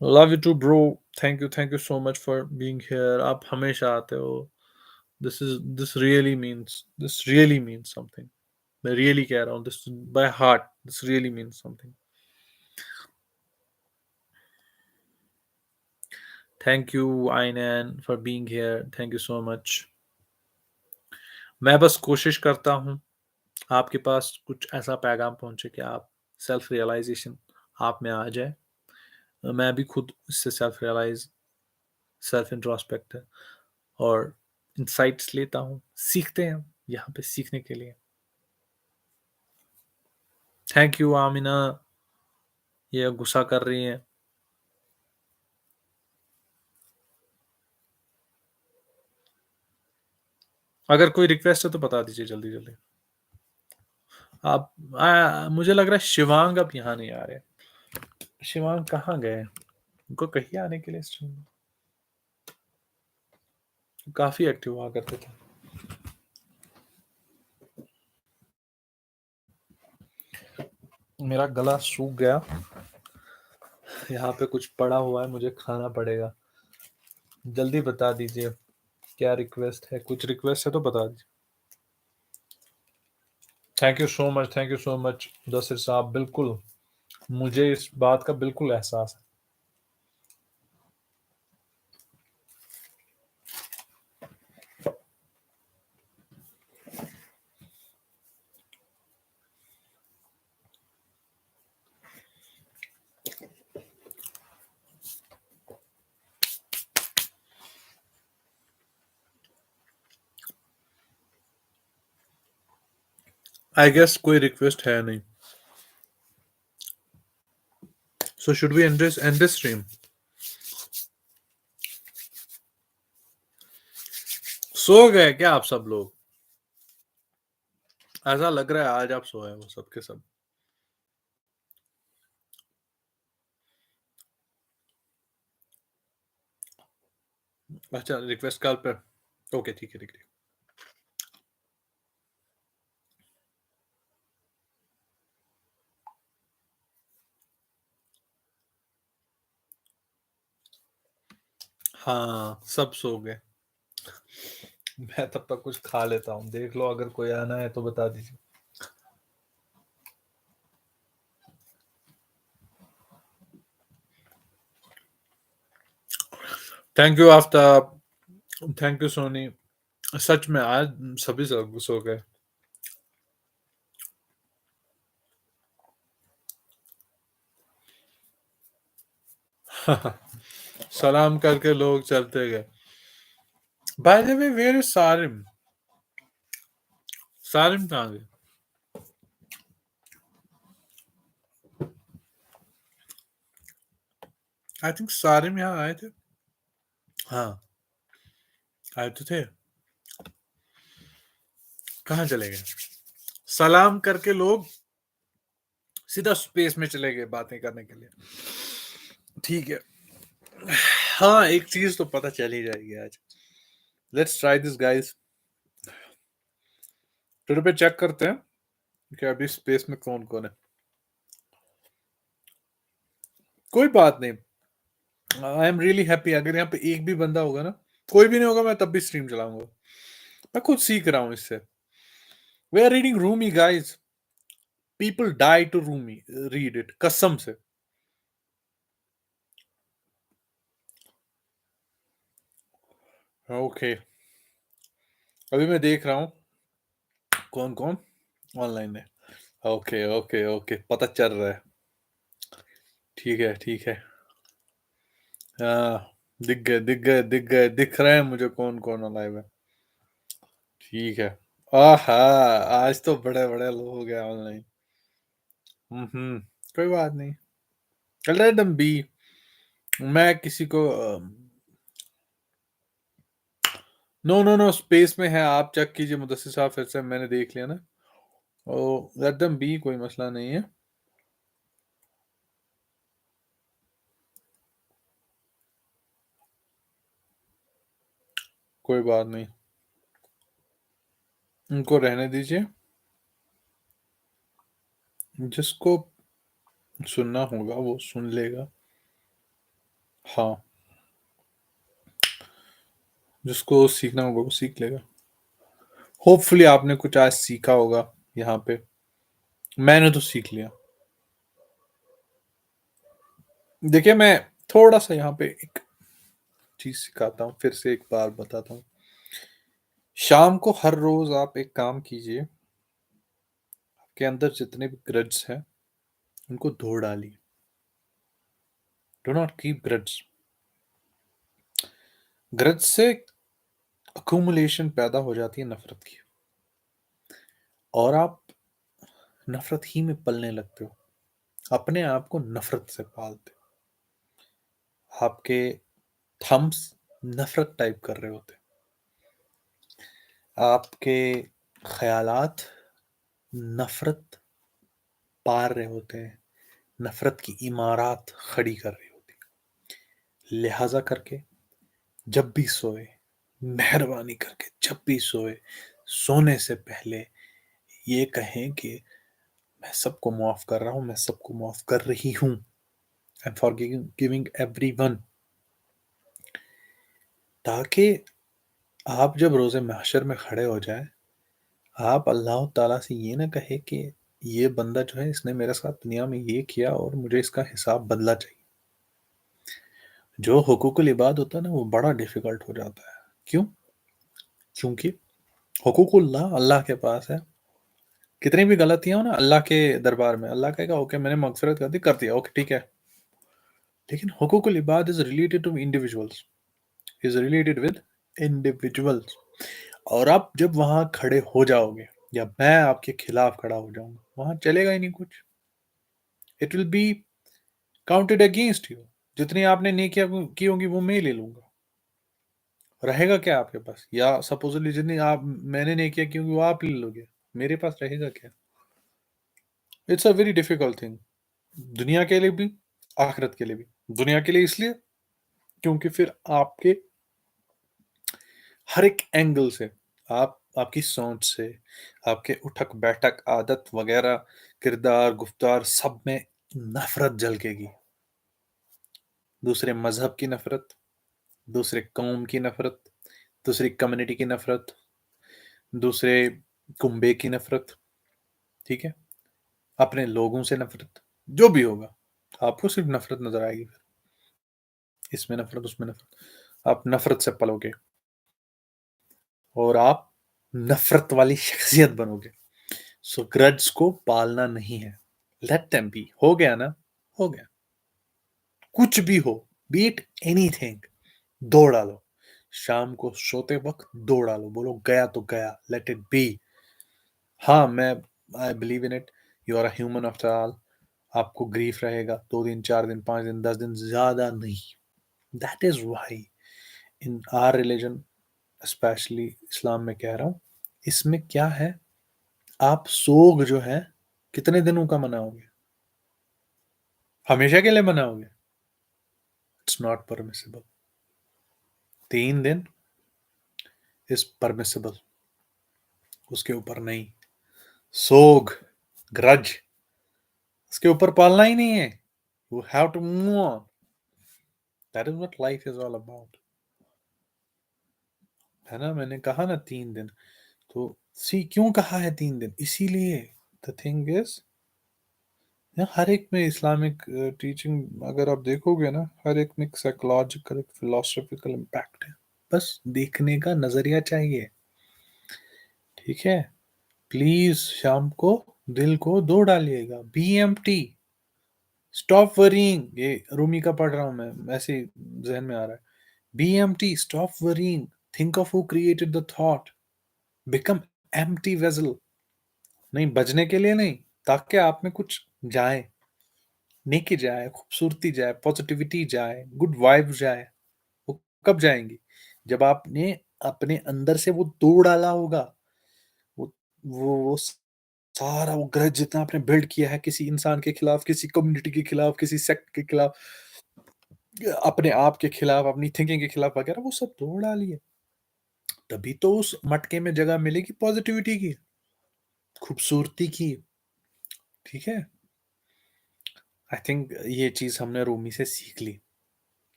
Love you too bro, thank you so much for being here. आप हमेशा आते हो। This really means something. मैं रियली कह रहा हूँ, this by heart, this really means something. Thank you Ainan for being here, thank you so much. मैं बस कोशिश करता हूँ आपके पास कुछ ऐसा पैगाम पहुंचे कि आप सेल्फ रियलाइजेशन आप में आ जाए। मैं भी खुद इससे सेल्फ रियलाइज, सेल्फ इंट्रोस्पेक्ट और इंसाइट्स लेता हूँ। सीखते हैं हम यहाँ पे सीखने के लिए। थैंक यू आमिना, ये गुस्सा कर रही हैं। अगर कोई रिक्वेस्ट है तो बता दीजिए जल्दी जल्दी। आप मुझे लग रहा है शिवांग अब यहाँ नहीं आ रहे। शिवांग कहाँ गए? उनको कहिए आने के लिए स्ट्रीम में। काफी एक्टिव हुआ करते थे। मेरा गला सूख गया, यहाँ पे कुछ पड़ा हुआ है, मुझे खाना पड़ेगा। जल्दी बता दीजिए क्या रिक्वेस्ट है। कुछ रिक्वेस्ट है तो बता दीजिए। Thank you so much, thank you so much दसिर साहब। बिल्कुल, मुझे इस बात का बिल्कुल एहसास है। आई गेस कोई रिक्वेस्ट है नहीं। So should we end this stream? सो गए क्या आप सब लोग? ऐसा लग रहा है आज आप सोए हो सब के सब। अच्छा, रिक्वेस्ट कॉल पर। ओके ठीक है ठीक है। हाँ सब सो गए। मैं तब तक कुछ खा लेता हूँ। देख लो अगर कोई आना है तो बता दीजिए। Thank you Aftab, thank you Soni. सच में आज सभी सब सो गए। सलाम करके लोग चलते गए। By the way, where is Sarim? Sarim कहाँ गए? आई थिंक सारे में यहाँ आए थे। हाँ, आए तो थे। कहाँ चले गए? सलाम करके लोग सीधा स्पेस में चले गए बातें करने के लिए। ठीक है। हाँ, एक चीज तो पता चल ही जाएगी आज। Let's try this guys. Twitter पे चेक करते हैं कि अभी स्पेस में कौन कौन है। कोई बात नहीं, आई एम रियली हैप्पी। अगर यहाँ पे एक भी बंदा होगा ना, कोई भी नहीं होगा, मैं तब भी स्ट्रीम चलाऊंगा। मैं खुद सीख रहा हूँ इससे। We are reading Rumi guys. People die to Rumi, read it कसम से। ओके, अभी मैं देख रहा हूँ कौन कौन ऑनलाइन है। ओके ओके ओके, पता चल रहा है। ठीक है ठीक है। हाँ, दिख गए दिख गए दिख गए, दिख रहे हैं मुझे कौन कौन ऑनलाइन है। ठीक है। आहा, आज तो बड़े बड़े लोग हैं ऑनलाइन। कोई बात नहीं, लेट देम बी। मैं किसी को नो नो नो, स्पेस में है, आप चेक कीजिए मुदस्सिर साहब, फिर से मैंने देख लिया ना। ओ, लेट देम बी, कोई मसला नहीं है। कोई बात नहीं, उनको रहने दीजिए। जिसको सुनना होगा वो सुन लेगा। हाँ, जिसको सीखना होगा वो सीख लेगा। होपफुली आपने कुछ आज सीखा होगा यहाँ पे। मैंने तो सीख लिया। देखिए, मैं थोड़ा सा यहाँ पे एक चीज सिखाता हूँ, फिर से एक बार बताता हूँ। शाम को हर रोज आप एक काम कीजिए, आपके अंदर जितने भी ग्रड्स हैं उनको धो डालिए। Do not keep ग्रड्स। ग्रज से अक्यूमुलेशन पैदा हो जाती है नफरत की, और आप नफरत ही में पलने लगते हो। अपने आप को नफरत से पालते हो। आपके थम्स नफरत टाइप कर रहे होते। आपके ख्यालात नफरत पार रहे होते हैं, नफरत की इमारत खड़ी कर रही होती। लिहाजा करके जब भी सोए, मेहरबानी करके जब भी सोए, सोने से पहले ये कहें कि मैं सबको माफ कर रहा हूं, मैं सबको माफ कर रही हूं। I am forgiving everyone. ताकि आप जब रोजे महशर में खड़े हो जाए, आप अल्लाह ताला से ये ना कहे कि ये बंदा जो है इसने मेरे साथ दुनिया में ये किया और मुझे इसका हिसाब बदला चाहिए। जो हुकूकुल इबाद होता है ना, वो बड़ा डिफिकल्ट हो जाता है। क्यों? क्योंकि हुकूकुल्लाह अल्लाह के पास है। कितनी भी गलतियां हो ना अल्लाह के दरबार में, अल्लाह कहेगा ओके मैंने मगफिरत कर दिया, ओके ठीक है। लेकिन हुकूकुल इबाद is related to individuals, is related with individuals. और आप जब वहां खड़े हो जाओगे, या मैं आपके खिलाफ खड़ा हो जाऊंगा, वहां चलेगा ही नहीं कुछ। It will be counted against you. जितनी आपने नेकियां की होंगी वो मैं ही ले लूंगा। रहेगा क्या आपके पास? या सपोजली जितनी आप मैंने नेकियां की होंगी वो आप ले लोगे, मेरे पास रहेगा क्या? It's a very difficult thing, दुनिया के लिए भी, आखिरत के लिए भी। दुनिया के लिए इसलिए क्योंकि फिर आपके हर एक एंगल से, आप आपकी सोच से, आपके उठक बैठक आदत वगैरह, किरदार गुफ्तार, सब में नफरत झलकेगी। दूसरे मजहब की नफरत, दूसरे कौम की नफरत, दूसरी कम्युनिटी की नफरत, दूसरे कुंबे की नफरत। ठीक है, अपने लोगों से नफरत, जो भी होगा आपको सिर्फ नफरत नजर आएगी। फिर इसमें नफरत उसमें नफरत, आप नफरत से पलोगे और आप नफरत वाली शख्सियत बनोगे। सो ग्रड्स को पालना नहीं है। Let them be. हो गया ना, हो गया। कुछ भी हो, बीट एनीथिंग, दो डालो। शाम को सोते वक्त दो डालो, बोलो गया तो गया, लेट इट बी। हाँ, मैं I believe in it. You are a human after all. आपको ग्रीफ रहेगा 2 दिन, 4 दिन, 5 दिन, 10 दिन, ज़्यादा नहीं। That is why in our religion, specially Islam में कह रहा हूँ, इसमें क्या है, आप सोग जो है कितने दिनों का मनाओगे? हमेशा के लिए मनाओगे? It's not permissible. 3 दिन इज़ परमिसिबल, उसके ऊपर नहीं। सोग, ग्रज, उसके ऊपर पालना ही नहीं है। You have to move on. That is what life is all about. है ना? मैंने कहा ना 3 दिन। तो सी क्यों कहा है 3 दिन? इसीलिए द थिंग इज़, हर एक में इस्लामिक टीचिंग अगर आप देखोगे ना, हर एक में एक साइकोलॉजिकल, फिलोसॉफिकल इम्पैक्ट है। बस देखने का नजरिया चाहिए। ठीक है? प्लीज शाम को दिल को दो डालिएगा। Be empty, stop worrying. ये रूमी का पढ़ रहा हूं मैं, ऐसे ही जहन में आ रहा है। Be empty, stop worrying, think of who created the thought, become empty vessel. नहीं बजने के लिए नहीं, ताकि आप में कुछ जाए, नेकी जाए, खूबसूरती जाए, पॉजिटिविटी जाए, गुड वाइब जाए। वो कब जाएंगी? जब आपने अपने अंदर से वो तोड़ डाला होगा। वो वो सारा वो ग्रज जितना आपने बिल्ड किया है किसी इंसान के खिलाफ, किसी कम्युनिटी के खिलाफ, किसी सेक्ट के खिलाफ, अपने आप के खिलाफ, अपनी थिंकिंग के खिलाफ वगैरह, वो सब तोड़ डालिए। तभी तो उस मटके में जगह मिलेगी पॉजिटिविटी की, खूबसूरती की। ठीक है? आई थिंक ये चीज हमने रूमी से सीख ली।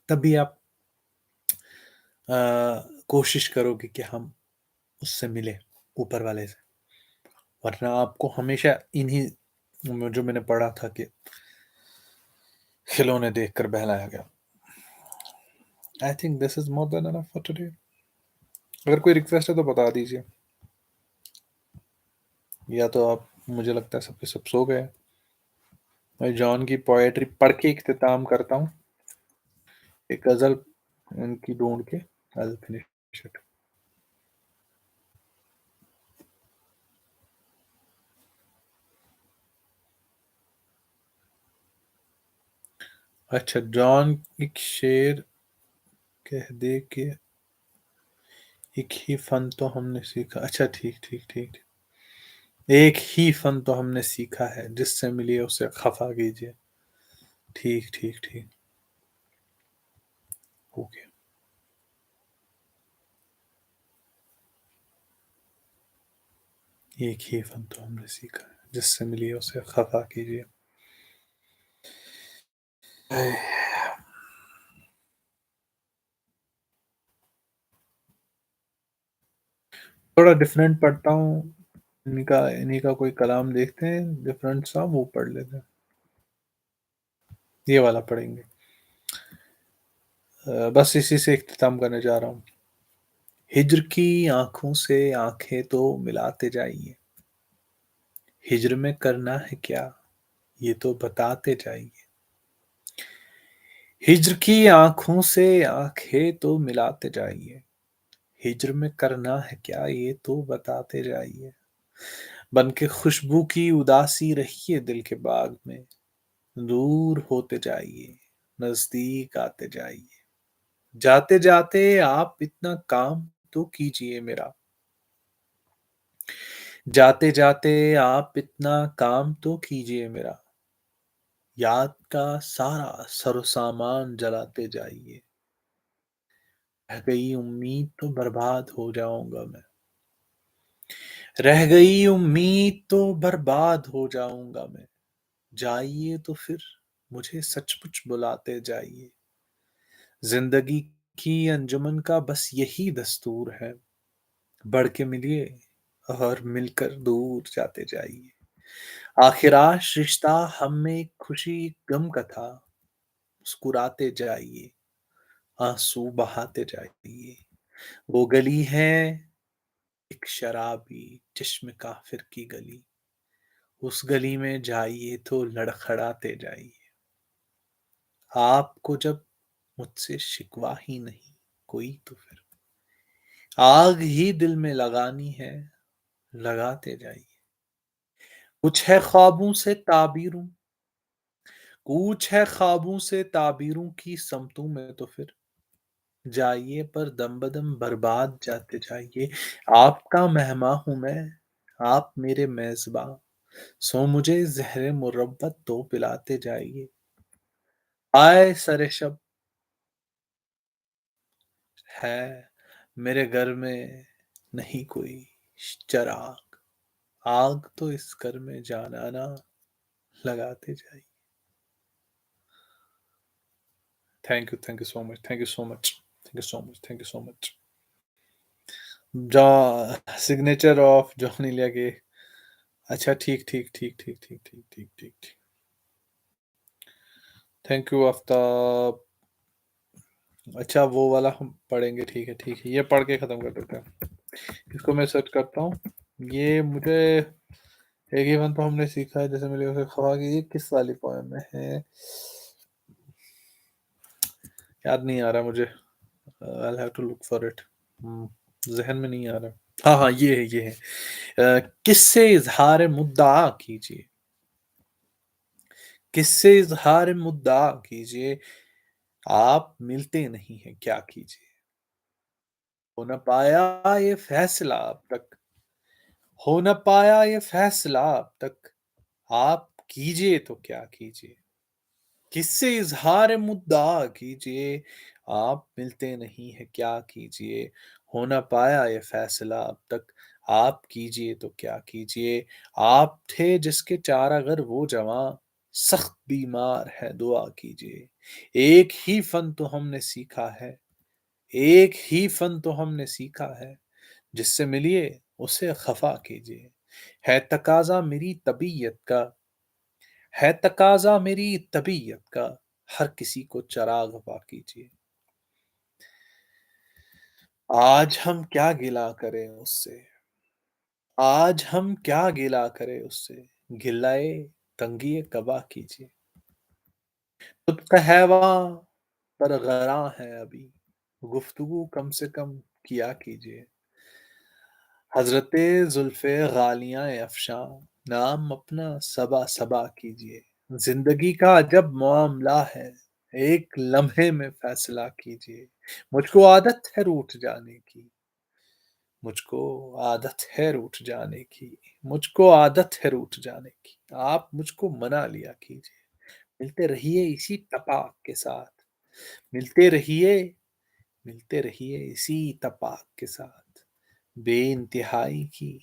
तभी आप कोशिश करोगे कि हम उससे मिले, ऊपर वाले से। वरना आपको हमेशा इन्हीं, जो मैंने पढ़ा था कि खिलौने देखकर बहलाया गया। आई think this is more than enough for today. अगर कोई रिक्वेस्ट है तो बता दीजिए, या तो आप, मुझे लगता है सबके सब सो गए। मैं जॉन की पोएट्री पढ़ के इख्तिताम करता हूँ। एक गजल उनकी ढूंढ के, आई विल फिनिश इट। अच्छा, जॉन एक शेर कह दे के, एक ही फन तो हमने सीखा। अच्छा ठीक ठीक ठीक। एक ही फन तो हमने सीखा है, जिससे मिलिए उसे खफा कीजिए। ठीक ठीक ठीक। ओके। एक ही फन तो हमने सीखा है, जिससे मिलिए उसे खफा कीजिए। थोड़ा डिफरेंट पढ़ता हूँ। इन्हीं का कोई कलाम देखते हैं डिफरेंट सा, वो पढ़ लेते हैं। ये वाला पढ़ेंगे। बस इसी से इख्तिताम करने जा रहा हूँ। हिज्र की आंखों से आंखें तो मिलाते जाइए, हिज्र में करना है क्या ये तो बताते जाइए। हिज्र की आंखों से आंखें तो मिलाते जाइए, हिज्र में करना है क्या ये तो बताते जाइए। बन के खुशबू की उदासी रहिए दिल के बाग में, दूर होते जाइए, नजदीक आते जाइए। जाते जाते आप इतना काम तो कीजिए मेरा, जाते जाते आप इतना काम तो कीजिए मेरा। याद का सारा सरो सामान जलाते जाइए, रह गई उम्मीद तो बर्बाद हो जाऊंगा मैं, रह गई उम्मीद तो बर्बाद हो जाऊंगा मैं। जाइए तो फिर मुझे सचमुच बुलाते जाइए, जिंदगी की अंजुमन का बस यही दस्तूर है, बढ़ के मिलिए और मिलकर दूर जाते जाइए। आखिराश रिश्ता हम में खुशी गम का था, मुस्कुराते जाइए, आंसू बहाते जाइए। वो गली है एक शराबी चश्म काफिर की गली, उस गली में जाइए तो लड़खड़ाते जाइए। आपको जब मुझसे शिकवा ही नहीं कोई, तो फिर आग ही दिल में लगानी है, लगाते जाइए। कुछ है ख्वाबों से ताबीरूं, कूच है ख्वाबों से ताबीरों की समतों में, तो फिर जाइए पर दम बदम बर्बाद जाते जाइए। आपका मेहमान हूँ मैं, आप मेरे मेज़बान, सो मुझे ज़हर मुरब्बत तो पिलाते जाइए। आए सरे शब है, मेरे घर में नहीं कोई चिराग, आग तो इस घर में जानाना लगाते जाइए। Thank you so much, thank you so much, thank you so much, thank you so much. जॉ सिग्नेचर ऑफ जॉन इलिया के। अच्छा, ठीक ठीक ठीक ठीक ठीक ठीक ठीक ठीक ठीक। Thank you Aftab. अच्छा, वो वाला हम पढ़ेंगे, ठीक है ठीक है, ये पढ़ के ख़त्म कर देते हैं। इसको मैं सर्च करता हूँ। ये मुझे एक इवन तो हमने सीखा है, जैसे मिले उसे खवा की, ये किस वाली पोएम में है, याद नहीं आ रहा मुझे। I have to look for it. जहन में नहीं आ रहा। हाँ हाँ, ये है, ये है। किससे इजहार मुद्दा कीजिए, किससे इजहार मुद्दा कीजिए, आप मिलते नहीं हैं क्या कीजिए। हो न पाया ये फैसला अब तक, हो न पाया ये फैसला अब तक, आप कीजिए तो क्या कीजिए। किससे इजहार मुद्दा कीजिए, आप मिलते नहीं है क्या कीजिए। हो ना पाया ये फैसला अब तक, आप कीजिए तो क्या कीजिए। आप थे जिसके चार अगर वो जवां, सख्त बीमार है दुआ कीजिए। एक ही फन तो हमने सीखा है, एक ही फन तो हमने सीखा है, जिससे मिलिए उसे खफा कीजिए। है तकाजा मेरी तबीयत का, है तकाजा मेरी तबीयत का, हर किसी को चराग पा कीजिए। आज हम क्या गिला करें उससे, आज हम क्या गिला करें उससे, गिलाए तंगिए कबा कीजिए। खुद कहवा पर गरा है अभी, गुफ्तगू कम से कम किया कीजिए। हजरते जुल्फे गालियां अफशां, नाम अपना सबा सबा कीजिए। जिंदगी का जब मामला है, एक लम्हे में फैसला कीजिए। मुझको आदत है रूठ जाने की, मुझको आदत है रूठ जाने की, मुझको आदत है रूठ जाने की, आप मुझको मना लिया कीजिए। मिलते रहिए इसी तपाक के साथ, मिलते रहिए, मिलते रहिए इसी तपाक के साथ। बे इंतहाई की,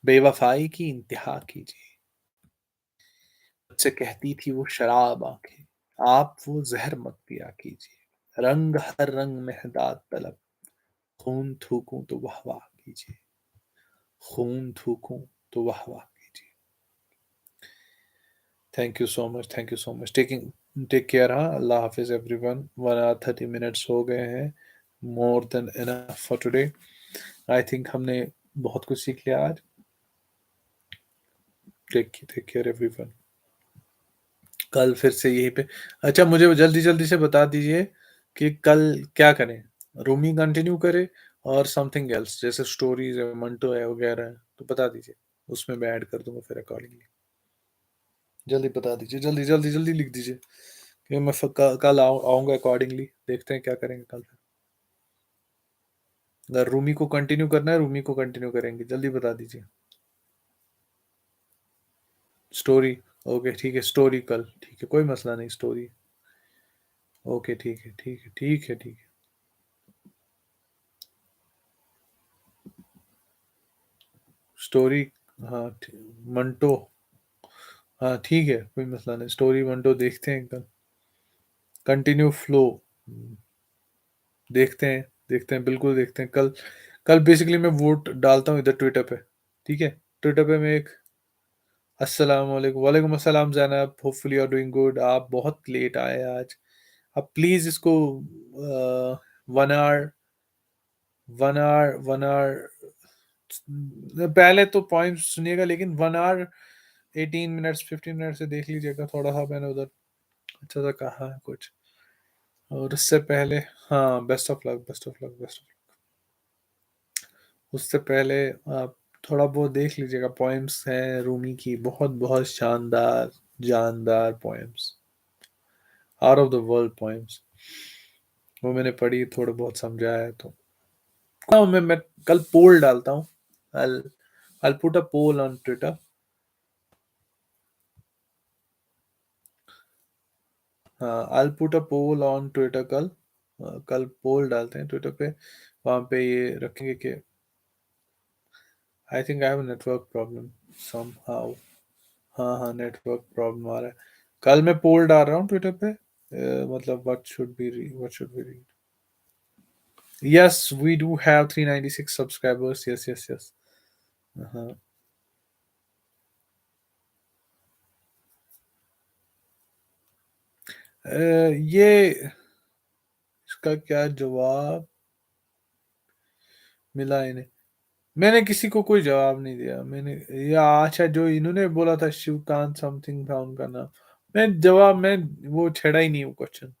बेवफाई की इंतहा कीजिए। मुझसे कहती थी वो शराब आंखें, आप वो जहर मत पिया कीजिए। रंग हर रंग में है दाद तलब, खून थूकूं तो वाह वाह कीजिए, खून थूकूं तो वाह वाह कीजिए। Thank you so much, thank you so much. Take care. हाँ, अल्लाह हाफिज एवरीवन। 1 hour 30 minutes हो गए हैं, more than enough for today. I think हमने बहुत कुछ सीख लिया आज। Take care everyone. कल फिर से यहीं पे। अच्छा, मुझे जल्दी जल्दी से बता दीजिए कि कल क्या करें। रूमी कंटिन्यू करें और समथिंग एल्स, जैसे स्टोरीज है, मंटो है वगैरह है, तो बता दीजिए, उसमें मैं ऐड कर दूंगा फिर अकॉर्डिंगली। जल्दी बता दीजिए, जल्दी जल्दी जल्दी लिख दीजिए कि मैं कल आऊंगा अकॉर्डिंगली। देखते हैं क्या करेंगे कल फिर। अगर रूमी को कंटिन्यू करना है, रूमी को कंटिन्यू करेंगे, जल्दी बता दीजिए। स्टोरी, ओके ठीक है, स्टोरी कल, ठीक है, कोई मसला नहीं, स्टोरी। ओके ठीक है ठीक है ठीक है ठीक है। स्टोरी, हाँ मंटो, हाँ ठीक है, कोई मसला नहीं, स्टोरी मंटो देखते हैं कल। कंटिन्यू फ्लो, देखते हैं, देखते हैं, बिल्कुल देखते हैं कल। कल बेसिकली मैं वोट डालता हूँ इधर ट्विटर पे, ठीक है। ट्विटर पे मैं एक अस्सलाम वालेकुम, वालेकुम अस्सलाम Zainab, hopefully you are doing good. आप बहुत लेट आए आज, आप प्लीज इसको 1 hour, 1 hour पहले तो पॉइंट सुनिएगा, लेकिन 1 hour 18 minutes 15 मिनट से देख लीजिएगा, थोड़ा सा मैंने उधर अच्छा सा कहा है कुछ। और उससे पहले, हाँ, best of luck, best of luck, best of. उससे पहले आप थोड़ा बहुत देख लीजिएगा, पॉइंट्स हैं रूमी की बहुत बहुत शानदार। जानदार poems, out of the world poems, वो मैंने पढ़ी, थोड़ा बहुत समझा है। तो हाँ, मैं कल पोल डालता हूँ। I'll I'll put a poll on Twitter. हाँ, I'll put a poll on Twitter कल। कल पोल डालते हैं ट्विटर पे, वहां पे ये रखेंगे कि I think I have network problem somehow. हाँ हाँ, नेटवर्क प्रॉब्लम आ रहा है। कल मैं पोल डाल रहा हूँ ट्विटर पे, मतलब what should be read. Yes, we do have 396 subscribers. Yes yes yes. हाँ। ये इसका क्या जवाब मिला इन्हें? मैंने किसी को कोई जवाब नहीं दिया। मैंने, या अच्छा, जो इन्होंने बोला था शिवकांत समथिंग था उनका नाम, मैं वो छेड़ा ही नहीं वो क्वेश्चन।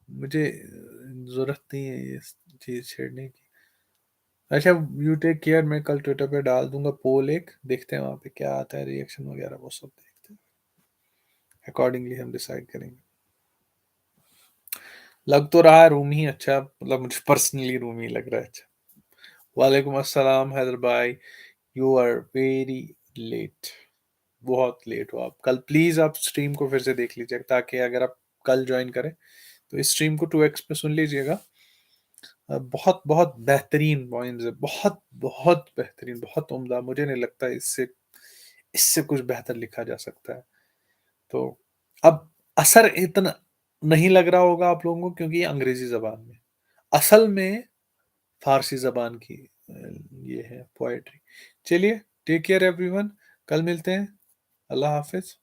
मुझे जरूरत नहीं है ये चीज छेड़ने की। अच्छा, यू टेक केयर। मैं कल ट्विटर पे डाल दूंगा पोल एक, देखते हैं वहां पे क्या आता है, रिएक्शन वगैरह वो सब देखते हैं, अकॉर्डिंगली हम डिसाइड करेंगे। लग तो रहा है रूम ही अच्छा, मतलब मुझे पर्सनली रूम ही लग रहा है अच्छा। वालेकुम अस्सलाम हैदर भाई, यू आर वेरी लेट, बहुत लेट हो आप। कल प्लीज आप स्ट्रीम को फिर से देख लीजिएगा, ताकि अगर आप कल ज्वाइन करें तो इस स्ट्रीम को 2x पे सुन लीजिएगा। बहुत बहुत बेहतरीन पॉइंट्स है, बहुत बहुत बेहतरीन, बहुत उम्दा। मुझे नहीं लगता इससे इससे कुछ बेहतर लिखा जा सकता है। तो अब असर इतना नहीं लग रहा होगा आप लोगों को, क्योंकि ये अंग्रेजी जबान में, असल में फारसी जबान की ये है पोएट्री। चलिए, टेक केयर एवरीवन, कल मिलते हैं। अल्लाह हाफिज।